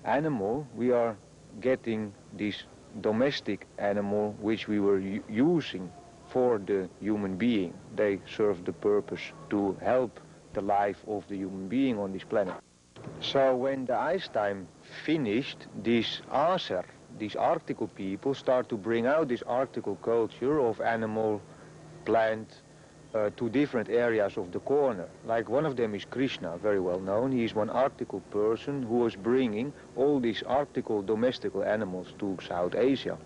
animal, we are getting this domestic animal which we were using for the human being. They serve the purpose to help the life of the human being on this planet. So when the ice time finished, these Aser, these Arctical people, start to bring out this Arctical culture of animal, plant, to different areas of the corner. Like one of them is Krishna, very well known. He is one Arctical person who was bringing all these Arctical domestical animals to South Asia.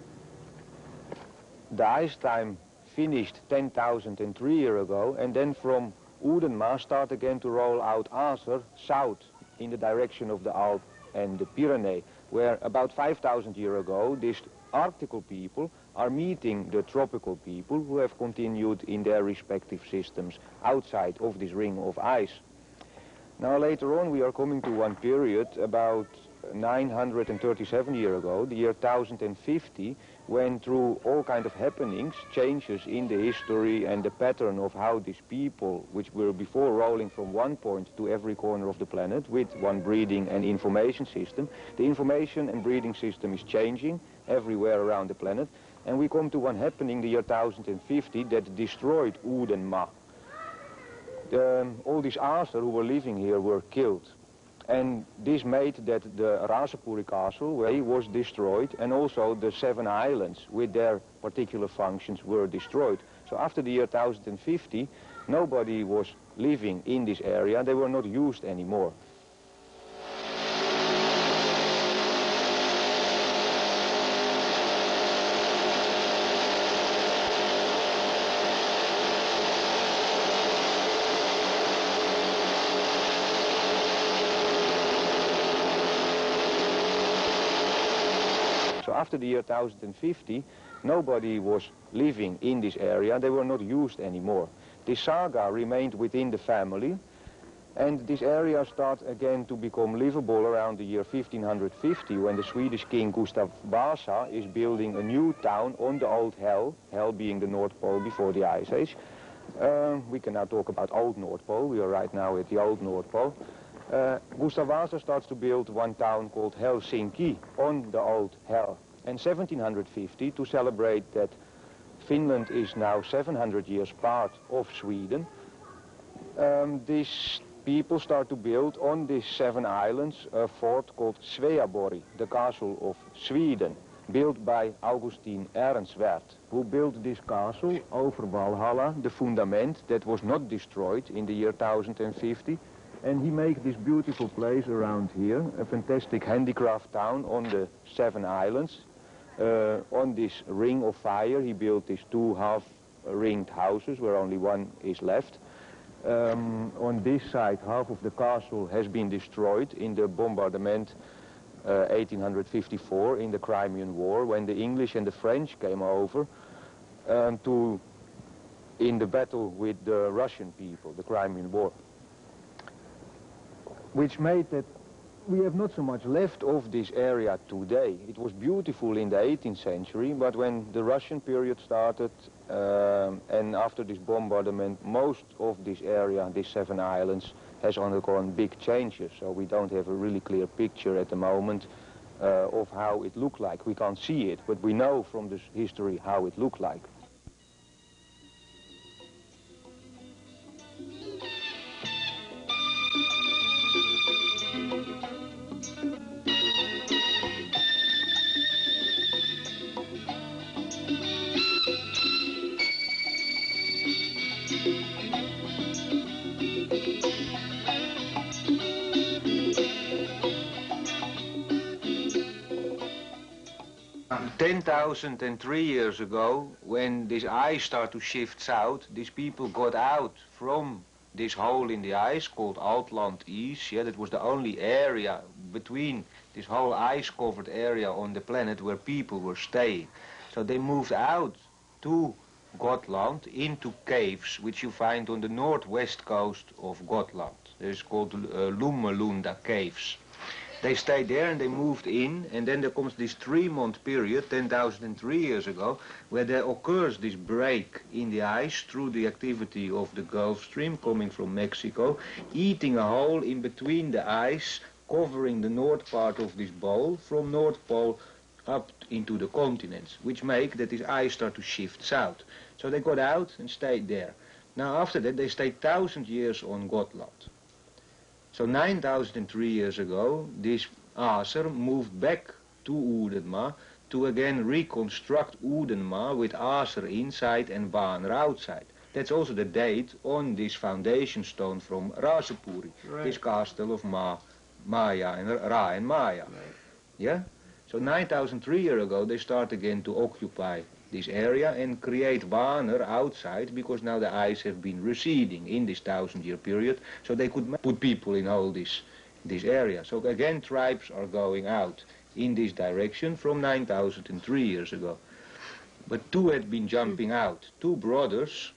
The ice time finished 10,003 years ago, and then from Udenma start again to roll out Aser south in the direction of the Alps and the Pyrenees, where about 5,000 years ago these Arctical people are meeting the tropical people who have continued in their respective systems outside of this ring of ice. Now later on we are coming to one period about 937 years ago, the year 1050, when through all kind of happenings, changes in the history and the pattern of how these people, which were before rolling from one point to every corner of the planet with one breeding and information system, the information and breeding system is changing everywhere around the planet, and we come to one happening, the year 1050, that destroyed Udenma. All these Aser who were living here were killed. And this made that the Rasapuri castle was destroyed, and also the 7 islands with their particular functions were destroyed. So after the year 1050, nobody was living in this area. They were not used anymore. So after the year 1050, nobody was living in this area. They were not used anymore. This saga remained within the family, and this area started again to become livable around the year 1550, when the Swedish king Gustav Vasa is building a new town on the old Hell, Hell being the North Pole before the Ice Age. We can now talk about Old North Pole. We are right now at the Old North Pole. Gustav Vasa starts to build one town called Helsinki on the old Hell. And 1750, to celebrate that Finland is now 700 years part of Sweden, these people start to build on these 7 islands a fort called Sveaborg, the castle of Sweden, built by Augustin Ehrensvärd, who built this castle over Valhalla, the fundament that was not destroyed in the year 1050. And he made this beautiful place around here, a fantastic handicraft town on the 7 islands. On this ring of fire, he built these 2 half-ringed houses where only one is left. On this side, half of the castle has been destroyed in the bombardment 1854 in the Crimean War, when the English and the French came over in the battle with the Russian people, the Crimean War. Which made that we have not so much left of this area today. It was beautiful in the 18th century, but when the Russian period started, and after this bombardment, most of this area, these 7 islands, has undergone big changes. So we don't have a really clear picture at the moment of how it looked like. We can't see it, but we know from this history how it looked like. Ten 1003 years ago, when this ice started to shift south, these people got out from this hole in the ice called Altland East. Yeah, that was the only area between this whole ice-covered area on the planet where people were staying. So they moved out to Gotland into caves, which you find on the northwest coast of Gotland. It's called Lummelunda caves. They stayed there and they moved in, and then there comes this 3-month period, 10,003 years ago, where there occurs this break in the ice through the activity of the Gulf Stream coming from Mexico, eating a hole in between the ice, covering the north part of this bowl from North Pole up into the continents, which make that this ice start to shift south. So they got out and stayed there. Now after that they stayed 1,000 years on Gotland. So 9,003 years ago, this Aser moved back to Oudenma to again reconstruct Oudenma with Aser inside and Banr outside. That's also the date on this foundation stone from Rasepuri, right. This castle of Maya and Ra and Maya. Right. Yeah? So 9,003 years ago, they start again to occupy this area and create Banr outside, because now the ice have been receding in this 1,000-year period, so they could put people in all this area. So again, tribes are going out in this direction from 9,003 years ago. But 2 had been jumping out. 2 brothers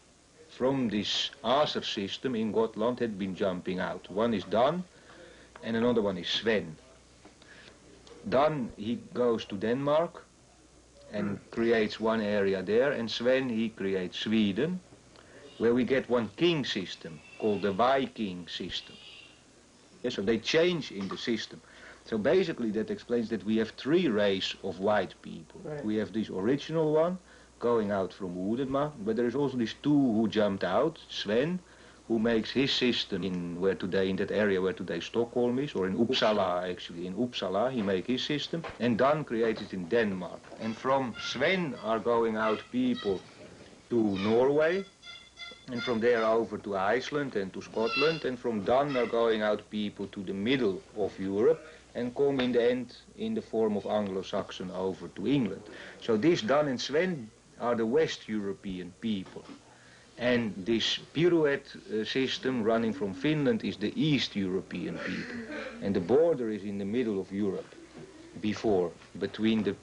from this Aser system in Gotland had been jumping out. One is Dan and another one is Sven. Dan, he goes to Denmark and creates one area there, and Sven, he creates Sweden, where we get one king system called the Viking system. Yeah, so they change in the system. So basically that explains that we have 3 races of white people. Right. We have this original one going out from Oudenma, but there is also these 2 who jumped out, Sven, who makes his system in that area where today Stockholm is, or in Uppsala actually. In Uppsala he makes his system, and Dan creates it in Denmark. And from Sven are going out people to Norway, and from there over to Iceland and to Scotland, and from Dan are going out people to the middle of Europe, and come in the end in the form of Anglo-Saxon over to England. So this Dan and Sven are the West European people. And this pirouette system running from Finland is the East European people. And the border is in the middle of Europe, between the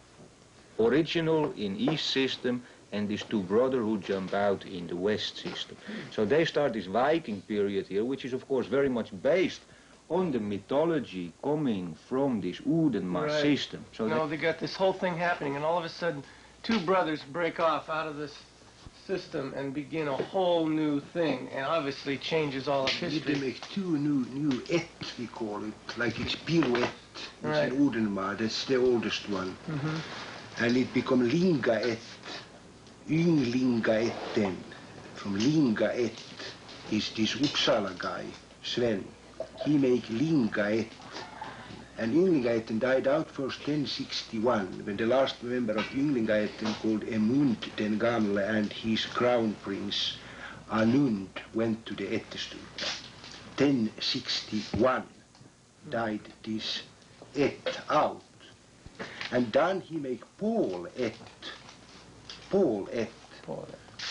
original in East system and these two brothers who jump out in the West system. So they start this Viking period here, which is of course very much based on the mythology coming from this Udenma system. So no, they got this whole thing happening, and all of a sudden, two brothers break off out of this system and begin a whole new thing, and obviously changes all of history. They make two new et, we call it, like it's pirouette, it's an Udenma, that's the oldest one. And it become linga et, ynglinga etten. From linga et is this Uppsala guy, Sven. He make linga et. And Ynglingaetten died out first 1061, when the last member of Ynglingaetten called Emund den Gamle and his crown prince Anund went to the Ättestupa. 1061 died this et out. And then he make Paul et.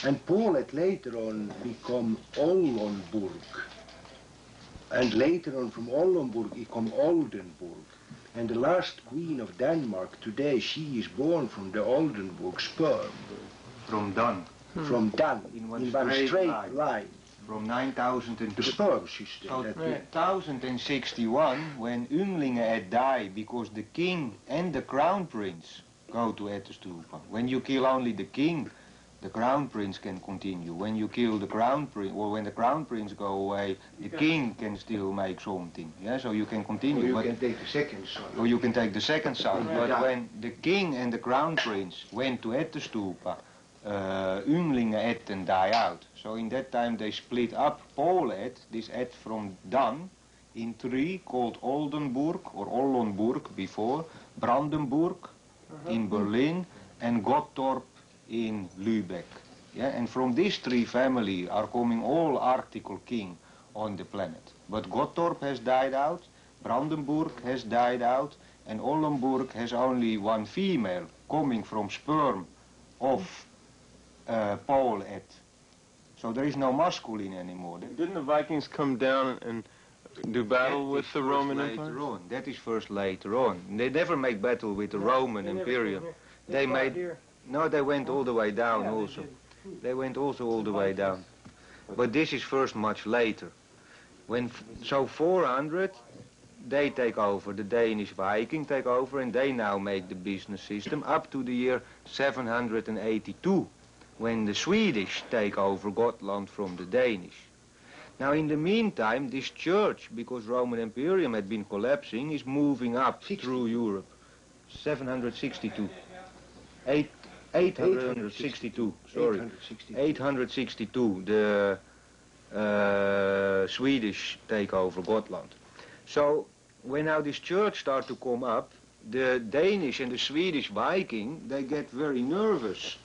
And Paul et later on become Oldenburg. And later on from Oldenburg it come Oldenburg. And the last queen of Denmark today, she is born from the Oldenburg sperm. From Dan. From Dan, in one straight line. From 9002. The sperm system. So 1061, when Ynglingaet die, because the king and the crown prince go to Ättestupa. When you kill only the king, the crown prince can continue. When you kill the crown prince, or when the crown prince go away, the king can still make something. Yeah, so you can continue. Or you can take the second son. Or you can take the second son. But when the king and the crown prince went to Ättestupa, Ynglingaetten die out. So in that time they split up Polet, this et from Dan, in three called Oldenburg or Oldenburg before, Brandenburg in Berlin, and Gottorp in Lübeck. Yeah, and from these three families are coming all article king on the planet. But Gottorp has died out, Brandenburg has died out, and Oldenburg has only one female coming from sperm of Paul et. So there is no masculine anymore. Didn't the Vikings come down and do battle with the Roman Empire? That is first later on. They never make battle with the Roman Imperium. They made... No, they went all the way down also. They went also all the way down. But this is first much later. So 400, they take over, the Danish Viking take over, and they now make the business system up to the year 782, when the Swedish take over Gotland from the Danish. Now in the meantime, this church, because Roman Imperium had been collapsing, is moving up through Europe. 762. 862, sorry. 862, the Swedish take over Gotland. So when now this church start to come up, the Danish and the Swedish Viking, they get very nervous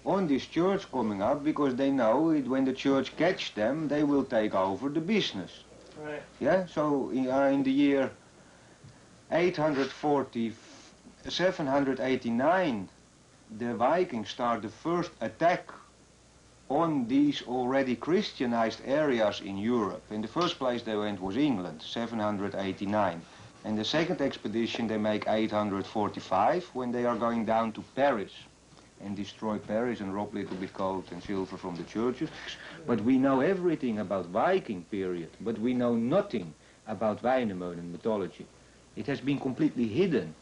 on this church coming up, because they know when the church catch them, they will take over the business. Right. Yeah, so in the year 789, the Vikings start the first attack on these already Christianized areas in Europe. In the first place they went was England, 789. And the second expedition they make 845, when they are going down to Paris and destroy Paris and rob a little bit gold and silver from the churches. But we know everything about Viking period, but we know nothing about Weinemonen mythology. It has been completely hidden.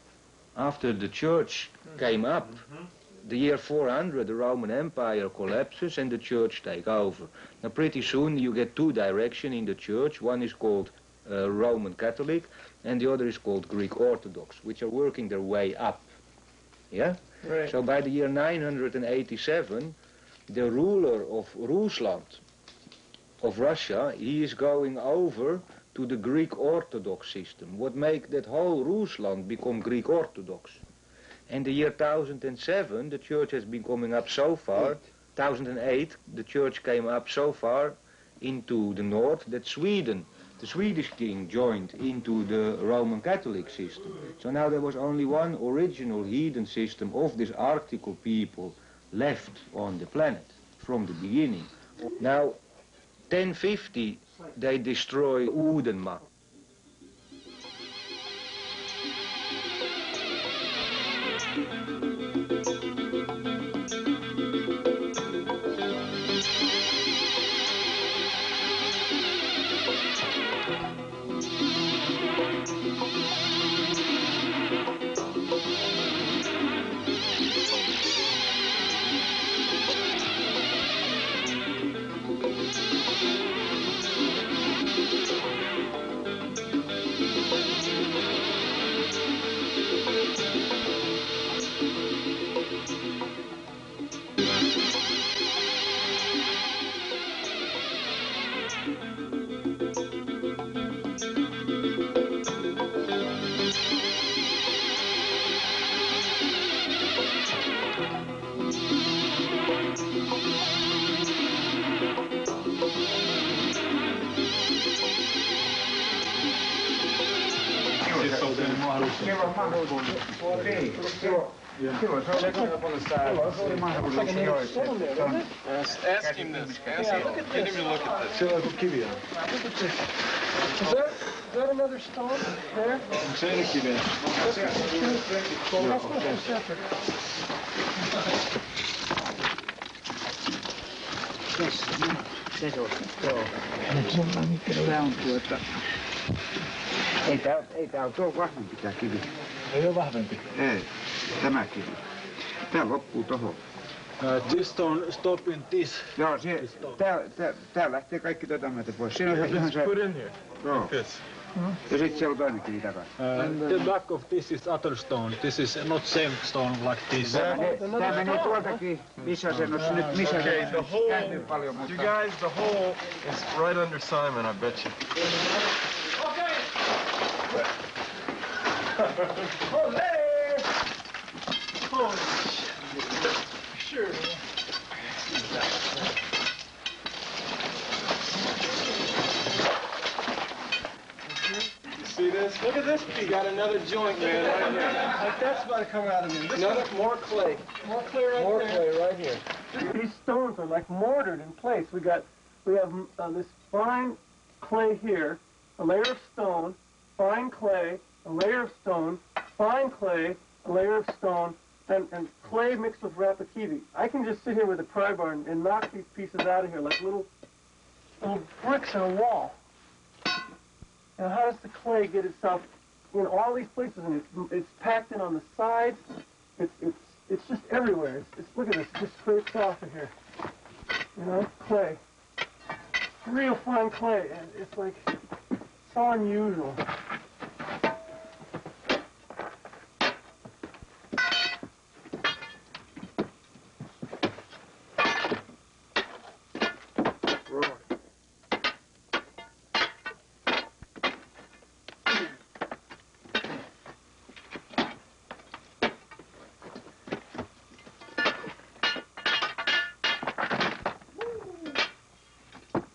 After the church came up, the year 400, the Roman Empire collapses and the church take over. Now pretty soon you get two directions in the church. One is called Roman Catholic and the other is called Greek Orthodox, which are working their way up. Yeah? Right. So by the year 987, the ruler of Rusland, of Russia, he is going over to the Greek Orthodox system. What make that whole Rusland become Greek Orthodox? And the year 1007, the church has been coming up so far, 1008, the church came up so far into the north that Sweden, the Swedish king, joined into the Roman Catholic system. So now there was only one original heathen system of this article people left on the planet from the beginning. Now, 1050, they destroy Udenma. Ask him this. Get him to look at this. Is that another stone there? Ei tää ole vahvempi tää kivi. Ei ole vahvempi. Ei, tämä kivi. Tää loppuu tohon. This stone stop in this. Joo, tää lähtee kaikki tätä myötä pois. Siinä on ihan se... Put in here. Joo. Yes. Ja sit siellä on toinen kivi takana. The back of this is other stone. This is not same stone like this. Tää menee tuoltakin. Missä se on nyt, missä se on käynyt paljon, mutta... You guys, the hole is right under Simon, I bet you. Okay. Oh, there. Holy shit. Sure. See this? Look at this. You got another joint, man, right here. Like that's about to come out of me. Another, more clay. More clay right More there. clay right here. These stones are like mortared in place. We have this fine clay here, a layer of stone, fine clay, a layer of stone, fine clay, a layer of stone, and clay mixed with rapakivi. I can just sit here with a pry bar and knock these pieces out of here like little bricks in a wall. Now, how does the clay get itself in all these places? And it's packed in on the sides. It's just everywhere. Look at this. It just scrapes off of here. You know, clay. Real fine clay. And it's like so unusual.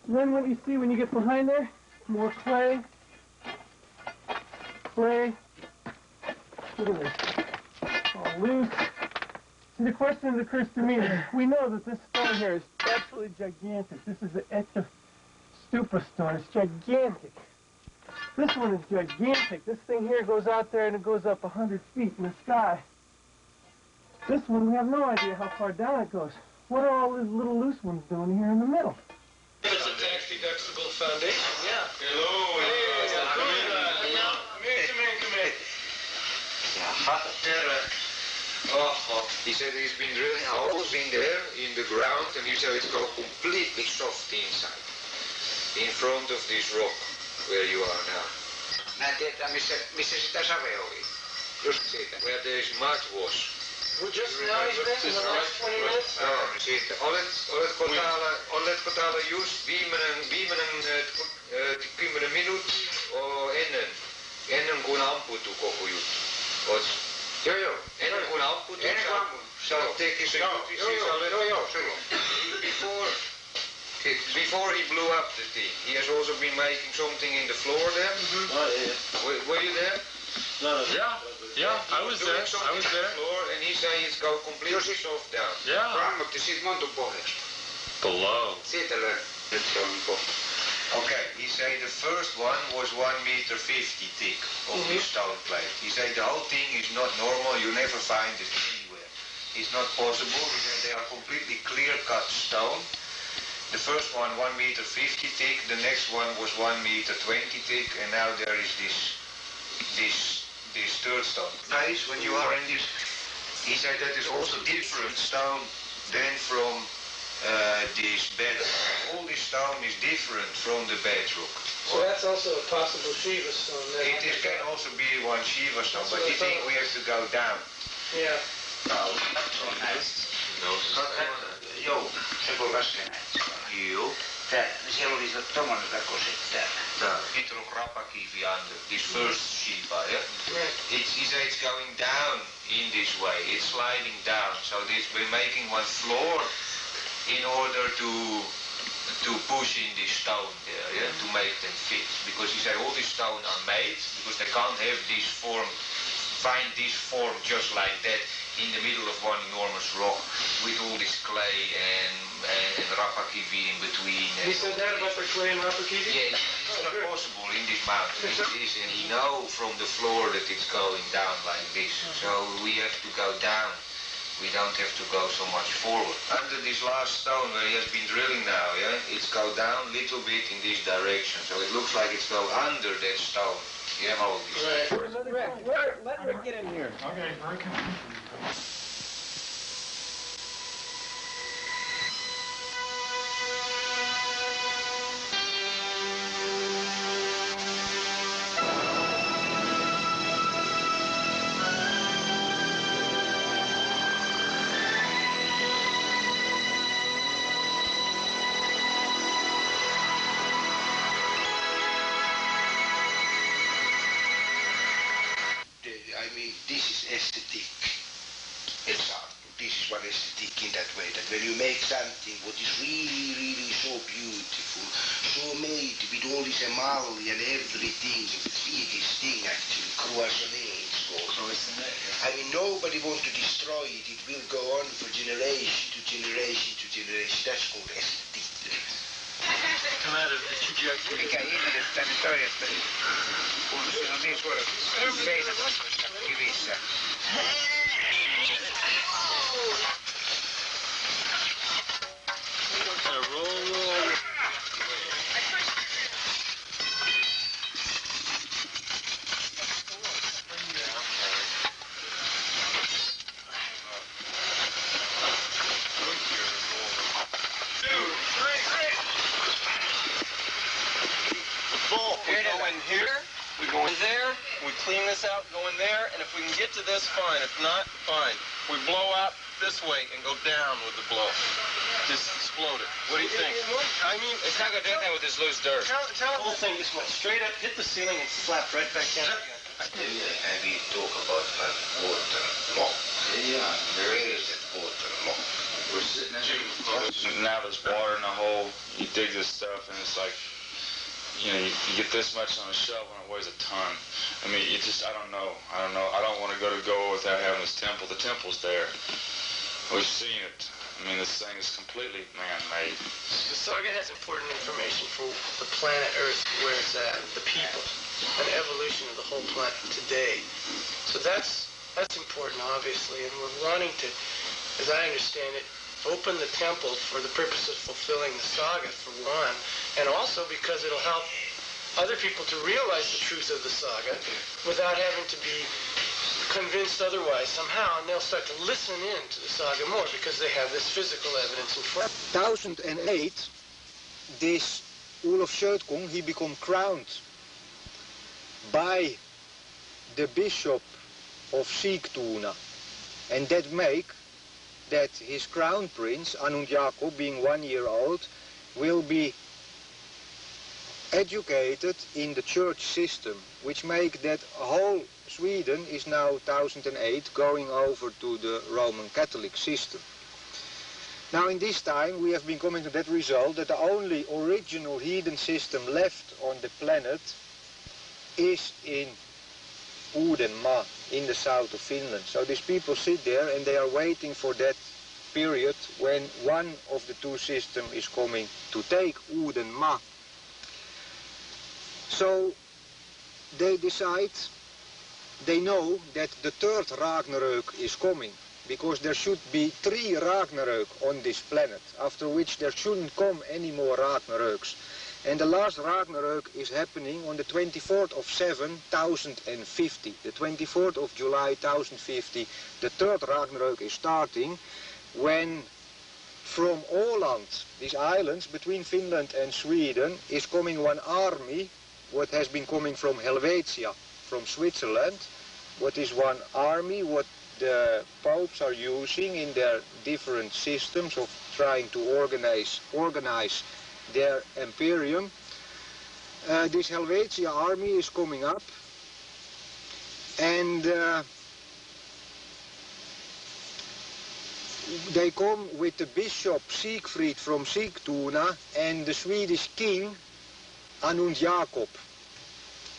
Then what you see when you get behind there, more clay, clay. Look at this, all loose. See, the question that occurs to me is, we know that this stone here is absolutely gigantic. This is the Etcha Stupa stone. It's gigantic. This one is gigantic. This thing here goes out there and it goes up 100 feet in the sky. This one, we have no idea how far down it goes. What are all these little loose ones doing here in the middle? It's a tax-deductible foundation. Yeah. Hello. Come in. He said he's been drilling holes in there, in the ground, and he said it's got completely soft inside. In front of this rock, where you are now. Mä en tiedä, missä sitä save oli. Just siitä. Where this mud was. Well, just now he's been in the last 20 minutes? Joo, siitä. Oletko täällä just viimeinen 10 minuuttia ennen kuin amputtu koko juttu? Joo. Ennen kuin amputtu? Sä teki sen joo, silloin. Before he blew up the thing, he has also been making something in the floor there. Mm-hmm. Oh, yeah. Were you there? No. Yeah, I was there. Floor, and he said it's go completely soft down. Yeah. Rammotti siitä montun pohjasta. Below. Siitä nyt se on pohja. Okay, he said the first one was 1.50 meters thick of this stone plate. He said the whole thing is not normal, you never find it anywhere. It's not possible, he said they are completely clear-cut stone. The first one 1.50 meters thick, the next one was 1.20 meters thick, and now there is this third stone. Nice, when you are in this, he said that is also different stone than from this bed. All this stone is different from the bedrock. So that's also a possible Shiva stone then? It can also be one Shiva stone, but you think we have to go down? Yeah. Oh, that's so nice. No. Joo, se voi kasvaa näin. Joo. Siellä oli tommonen rakoset täällä. It on rapakivi under this first Shiva, yeah? It's going down in this way. It's sliding down. So we're making one floor in order to push in this stone there, yeah? To make them fit. Because he said all these stone are made because they can't have this form find this form just like that in the middle of one enormous rock with all this clay and rapakivi in between. He said that about the clay and rapakivi? Yeah, it's not possible in this mountain. And he know from the floor that it's going down like this. So we have to go down. We don't have to go so much forward. Under this last stone where he has been drilling now, yeah, it's go down a little bit in this direction. So it looks like it's go under that stone. Yeah, hold this. Right. Let Rick get in here. Okay, Rick. I mean, this is aesthetic example. This is one aesthetic in that way, that when you make something what is really, really so beautiful, so made with all this emalli and everything, the biggest thing actually, cloisonné it's called. I mean, nobody wants to destroy it. It will go on for generation to generation to generation. That's called aesthetic. Mikä ihminen tänne toista, kun siinä on niin suorat seinät kivissä. We go in there, we clean this out, go in there, and if we can get to this, fine. If not, fine. We blow out this way and go down with the blow. Just explode it. What do you think? I mean, it's not going to do anything with this loose dirt. Tell the whole thing this way. Straight up, hit the ceiling and slap right back down again. And we talk about water lock. Yeah. Where is that water lock? We're sitting in now there's water in the hole. You dig this stuff and it's like, you know, you get this much on a shovel and it weighs a ton. I mean, you just, I don't know. I don't want to go to Goa without having this temple. The temple's there. We've seen it. I mean, this thing is completely man-made. The saga has important information for the planet Earth, where it's at, the people, and the evolution of the whole planet today. So that's important, obviously, and we're wanting to, as I understand it, open the temple for the purpose of fulfilling the saga, for one, and also because it'll help other people to realize the truth of the saga without having to be convinced otherwise somehow, and they'll start to listen in to the saga more because they have this physical evidence in front. 1008, this Olof Sjötkung, he become crowned by the bishop of Sigtuna, and that make that his crown prince, Anund Jakob, being 1 year old, will be educated in the church system, which make that whole Sweden is now 1008 going over to the Roman Catholic system. Now in this time we have been coming to that result that the only original heathen system left on the planet is in Uudenmaa, in the south of Finland. So these people sit there and they are waiting for that period when one of the two systems is coming to take Uudenmaa. So they decide, they know that the third Ragnarök is coming, because there should be 3 Ragnarök on this planet, after which there shouldn't come any more Ragnaröks. And the last Ragnarök is happening on the 24th of 7,050. The 24th of July 1050, the third Ragnarök is starting, when from Åland, these islands between Finland and Sweden, is coming one army, what has been coming from Helvetia, from Switzerland, what is one army, what the popes are using in their different systems of trying to organize their imperium. This Helvetia army is coming up, and they come with the bishop Siegfried from Sigtuna and the Swedish king Anund Jakob.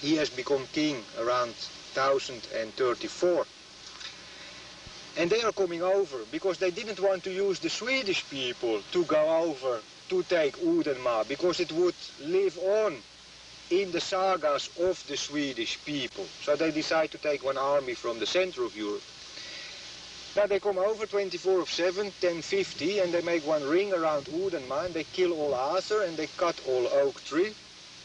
He has become king around 1034. And they are coming over because they didn't want to use the Swedish people to go over to take Uudenmaa, because it would live on in the sagas of the Swedish people. So they decide to take one army from the center of Europe. Now they come over 24/7, 1050, and they make one ring around Uudenmaa, and they kill all Aser, and they cut all oak tree,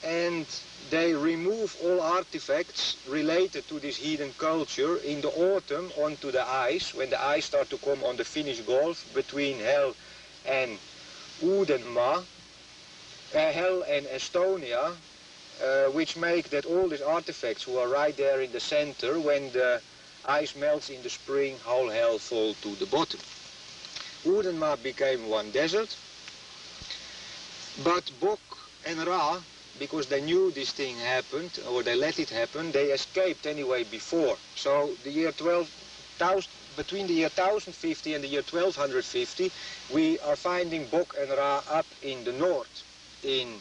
and they remove all artifacts related to this heathen culture in the autumn onto the ice, when the ice start to come on the Finnish Gulf between Hel and Uudenmaa, Hel and Estonia, which make that all these artifacts who are right there in the center, when the ice melts in the spring, whole Hel fall to the bottom. Uudenmaa became one desert, but Bok and Ra, because they knew this thing happened, or they let it happen, they escaped anyway before. So the year 12,000, between the year 1050 and the year 1250, we are finding Bok and Ra up in the north, in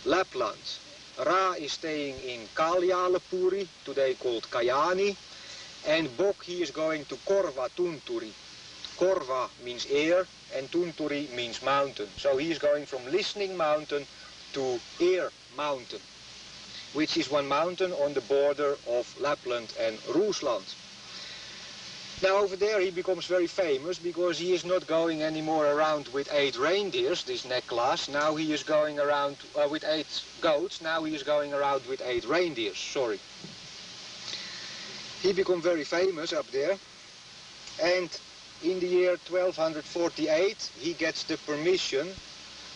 Lapland. Ra is staying in Kaljalepuri, today called Kajaani, and Bok, he is going to Korva Tunturi. Korva means air, and Tunturi means mountain. So he is going from Listening Mountain to Air Mountain, which is one mountain on the border of Lapland and Rusland. Now over there he becomes very famous because he is not going anymore around with 8 reindeers, this necklace. Now he is going around with 8 goats. Now he is going around with 8 reindeers, sorry. He became very famous up there, and in the year 1248 he gets the permission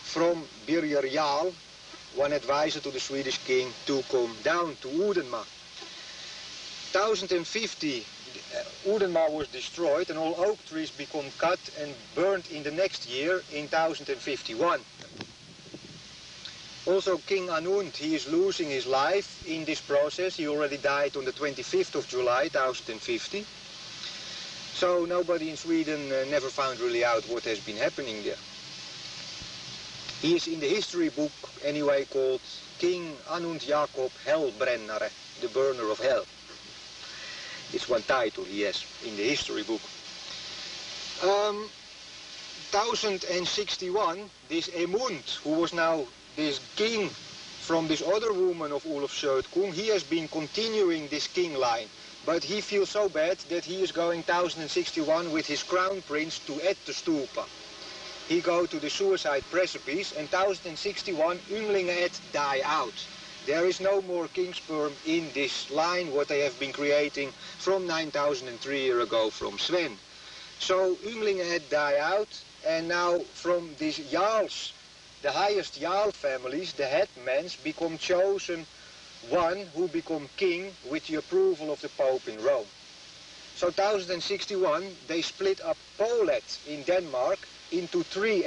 from Birger Jarl, one advisor to the Swedish king, to come down to Uudenmaa. 1050, Uudenmaa was destroyed and all oak trees become cut and burnt in the next year in 1051. Also King Anund, he is losing his life in this process. He already died on the 25th of July 1050. So nobody in Sweden never found really out what has been happening there. He is in the history book anyway called King Anund Jakob Hellbrennare, the burner of hell. It's one title he has in the history book. 1061, this Emund, who was now this king from this other woman of Olaf Södkung, he has been continuing this king line. But he feels so bad that he is going 1061 with his crown prince to Ättestupa. He go to the suicide precipice, and 1061 Ynglingaet die out. There is no more king sperm in this line, what they have been creating from 9003 years ago from Sven. So Ynglingaet die out, and now from these Jarls, the highest Jarl families, the headmen, become chosen one who become king with the approval of the Pope in Rome. So 1061 they split up Polet in Denmark into 3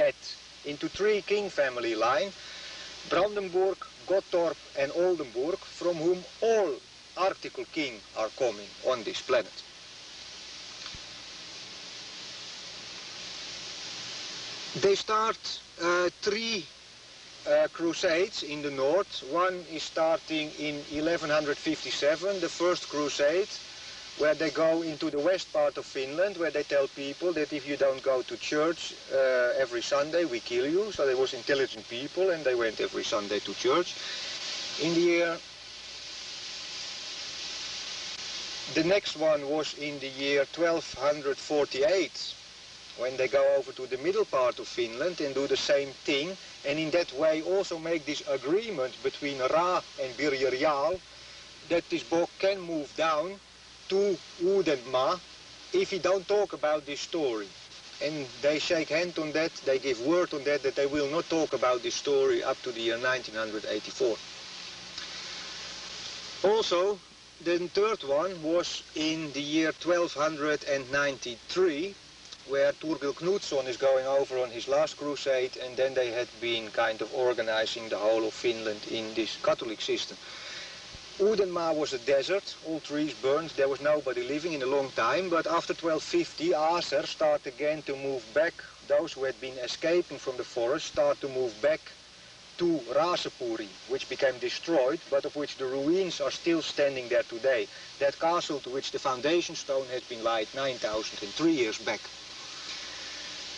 king family line, Brandenburg, Gottorp and Oldenburg, from whom all article king are coming on this planet. They start 3 crusades in the north. One is starting in 1157, the first crusade, where they go into the west part of Finland, where they tell people that if you don't go to church every Sunday, we kill you. So they was intelligent people, and they went every Sunday to church. In the year, the next one was in the year 1248, when they go over to the middle part of Finland and do the same thing, and in that way also make this agreement between Ra and Birger Jarl that this Bok can move down to Uudenmaa if he don't talk about this story. And they shake hand on that, they give word on that they will not talk about this story up to the year 1984. Also, the third one was in the year 1293, where Thorgil Knutsson is going over on his last crusade, and then they had been kind of organizing the whole of Finland in this Catholic system. Uudenmaa was a desert, all trees burned, there was nobody living in a long time, but after 1250 Aser start again to move back. Those who had been escaping from the forest start to move back to Raasepuri, which became destroyed, but of which the ruins are still standing there today. That castle to which the foundation stone has been laid 9,003 years back.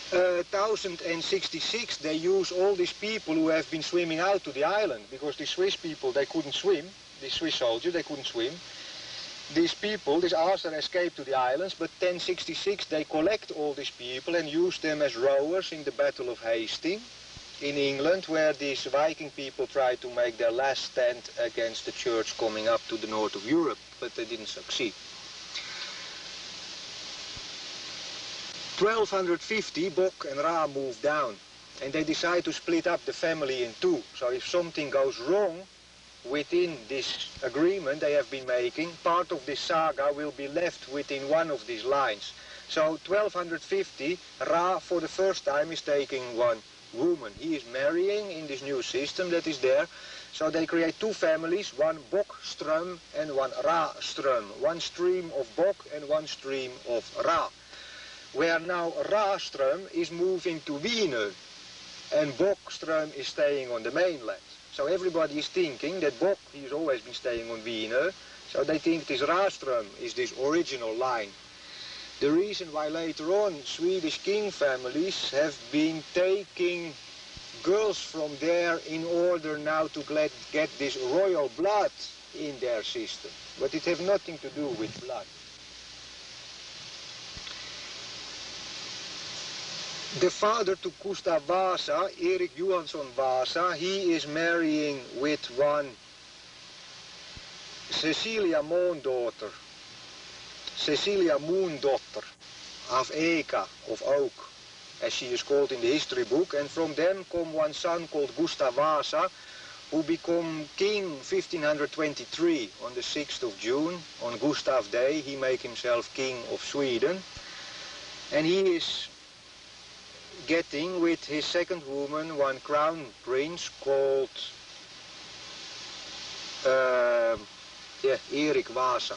1066 they use all these people who have been swimming out to the island, because the Swiss people, they couldn't swim, the Swiss soldiers, they couldn't swim. These people, this Arthur escaped to the islands, but 1066 they collect all these people and use them as rowers in the Battle of Hastings in England, where these Viking people tried to make their last stand against the church coming up to the north of Europe, but they didn't succeed. 1250, Bok and Ra moved down, and they decide to split up the family in two. So if something goes wrong within this agreement they have been making, part of this saga will be left within one of these lines. So 1250, Ra for the first time is taking one woman. He is marrying in this new system that is there. So they create two families, one Bok-ström and one Ra-ström. One stream of Bok and one stream of Ra. Where now Ra-ström is moving to Wiener and Bok-ström is staying on the mainland. So everybody is thinking that Bok, he's always been staying on Wiener, so they think this Ra-ström is this original line. The reason why later on Swedish king families have been taking girls from there in order now to get this royal blood in their system. But it has nothing to do with blood. The father to Gustav Vasa, Erik Johansson Vasa, he is marrying with one Cecilia Moondotter, of Eka, of Oak, as she is called in the history book, and from them come one son called Gustav Vasa, who become king 1523 on the 6th of June. On Gustav Day he make himself king of Sweden, and he is getting with his second woman one crown prince called Erik Vasa,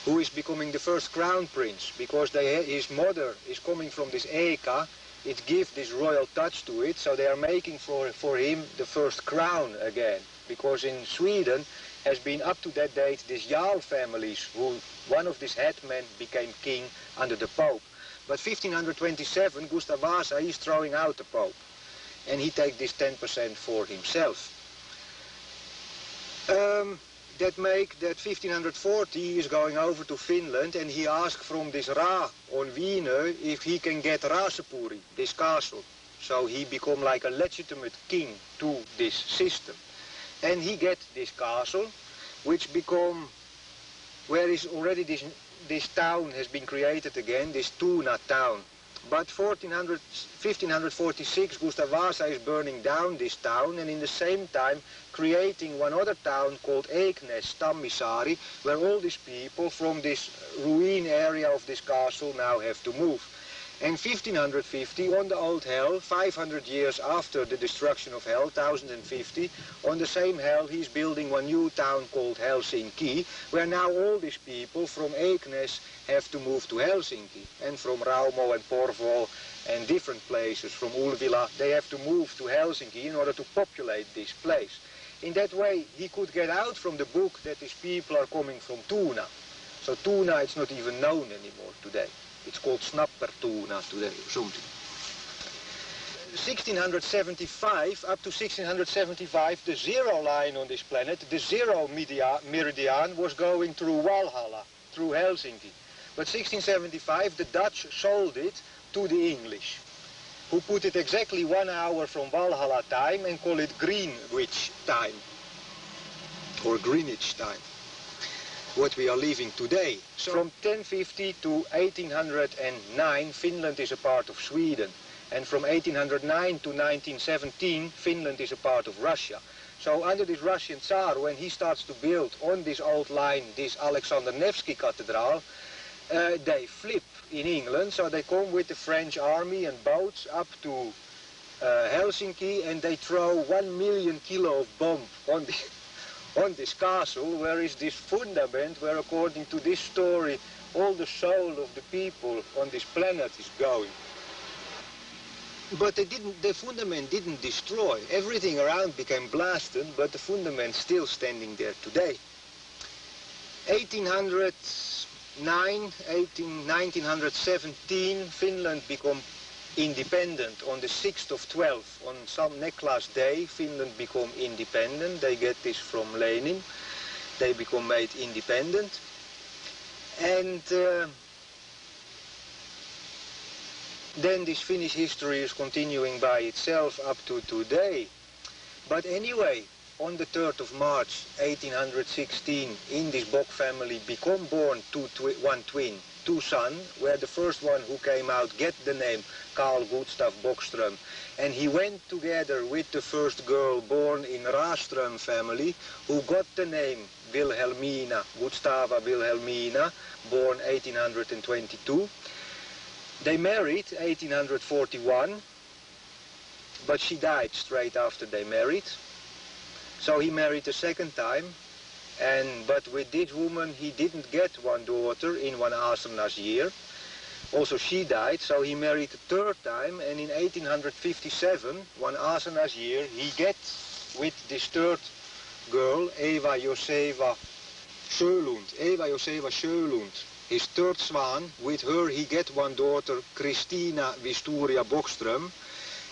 who is becoming the first crown prince, because his mother is coming from this Eka. It gives this royal touch to it, so they are making for him the first crown again, because in Sweden has been up to that date these Jarl families, who one of these headmen became king under the Pope. But 1527, Gustav Vasa is throwing out the Pope, and he takes this 10% for himself. That make that 1540 he is going over to Finland, and he asks from this Ra on Wiener if he can get Raasepuri, this castle. So he become like a legitimate king to this system. And he gets this castle, which become, where is already this town has been created again, this Tuna town. But 1546, Gustav Vasa is burning down this town, and in the same time creating one other town called Eknes, Tammisaari, where all these people from this ruin area of this castle now have to move. And 1550, on the old Hell, 500 years after the destruction of Hell, 1050, on the same Hell he's building one new town called Helsinki, where now all these people from Eknes have to move to Helsinki, and from Raumo and Porvoo and different places, from Ulvila, they have to move to Helsinki in order to populate this place. In that way he could get out from the book that these people are coming from Tuna. So Tuna, it's not even known anymore today. It's called Snappertuna today or something. 1675, up to 1675, the zero line on this planet, the zero meridian, was going through Valhalla, through Helsinki. But 1675, the Dutch sold it to the English, who put it exactly 1 hour from Valhalla time and call it Greenwich time, or Greenwich time, what we are living today. So from 1050 to 1809, Finland is a part of Sweden. And from 1809 to 1917, Finland is a part of Russia. So under this Russian Tsar, when he starts to build on this old line, this Alexander Nevsky Cathedral, they flip in England. So they come with the French army and boats up to Helsinki, and they throw 1 million kilo of bomb on this castle, where is this fundament where, according to this story, all the soul of the people on this planet is going. But the fundament didn't destroy. Everything around became blasted, but the fundament still standing there today. 1917, Finland became independent. On the 6th of 12, on some Neklas day, Finland became independent. They get this from Lenin. They become made independent. And then this Finnish history is continuing by itself up to today. But anyway, on the 3rd of March 1816, in this Bock family become born one twin, two sons, where the first one who came out get the name Carl Gustav Bockström. And he went together with the first girl born in Raström family, who got the name Wilhelmina, Gustava Wilhelmina, born 1822. They married 1841, but she died straight after they married. So he married a second time, but with this woman he didn't get one daughter in one Asernas year. Also she died, so he married a third time, and in 1857, one Asernas year, he gets with this third girl, Eva Josefa Sjölund, his third swan. With her he get one daughter, Kristina Wisturia Bockström.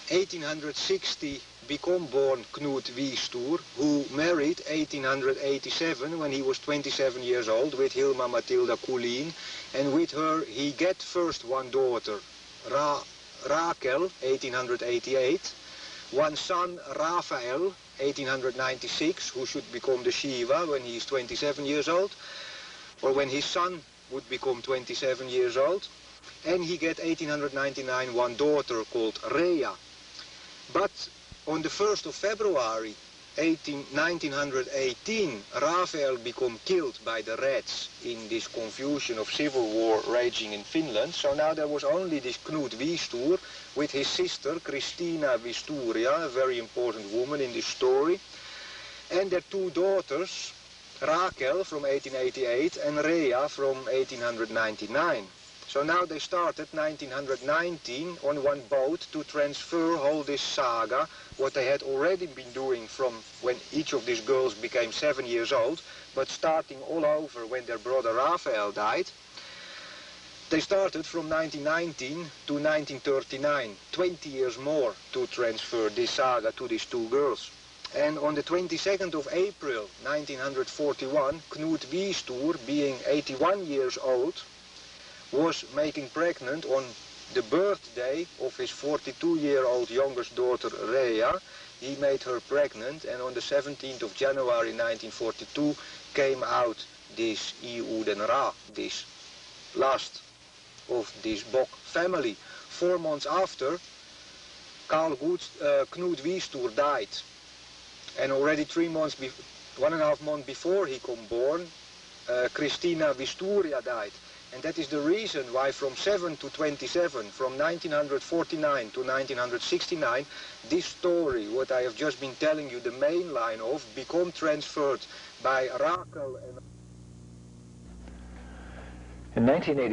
1860 become born Knut Wiestur, who married 1887 when he was 27 years old with Hilma Matilda Kulin, and with her he get first one daughter, Rakel, 1888, one son, Rafael, 1896, who should become the Shiva when he is 27 years old, or when his son would become 27 years old, and he get 1899 one daughter called Rea. But on the 1st of February 1918, Rafael became killed by the Reds in this confusion of civil war raging in Finland. So now there was only this Knut Wiestur with his sister Kristina Wisturia, a very important woman in this story, and their two daughters, Rakel from 1888 and Rea from 1899. So now they started 1919 on one boat to transfer all this saga, what they had already been doing from when each of these girls became 7 years old, but starting all over when their brother Raphael died. They started from 1919 to 1939, 20 years more to transfer this saga to these two girls. And on the 22nd of April 1941, Knut Wiestur, being 81 years old, was making pregnant on the birthday of his 42-year-old youngest daughter, Rea. He made her pregnant, and on the 17th of January 1942 came out this Iuden Ra, this last of this Bock family. 4 months after, Knut Wiestur died. And already 1.5 months before he come born, Kristina Wisturia died. And that is the reason why from 7 to 27, from 1949 to 1969, this story, what I have just been telling you, the main line of, become transferred by Rakel and... In 1980,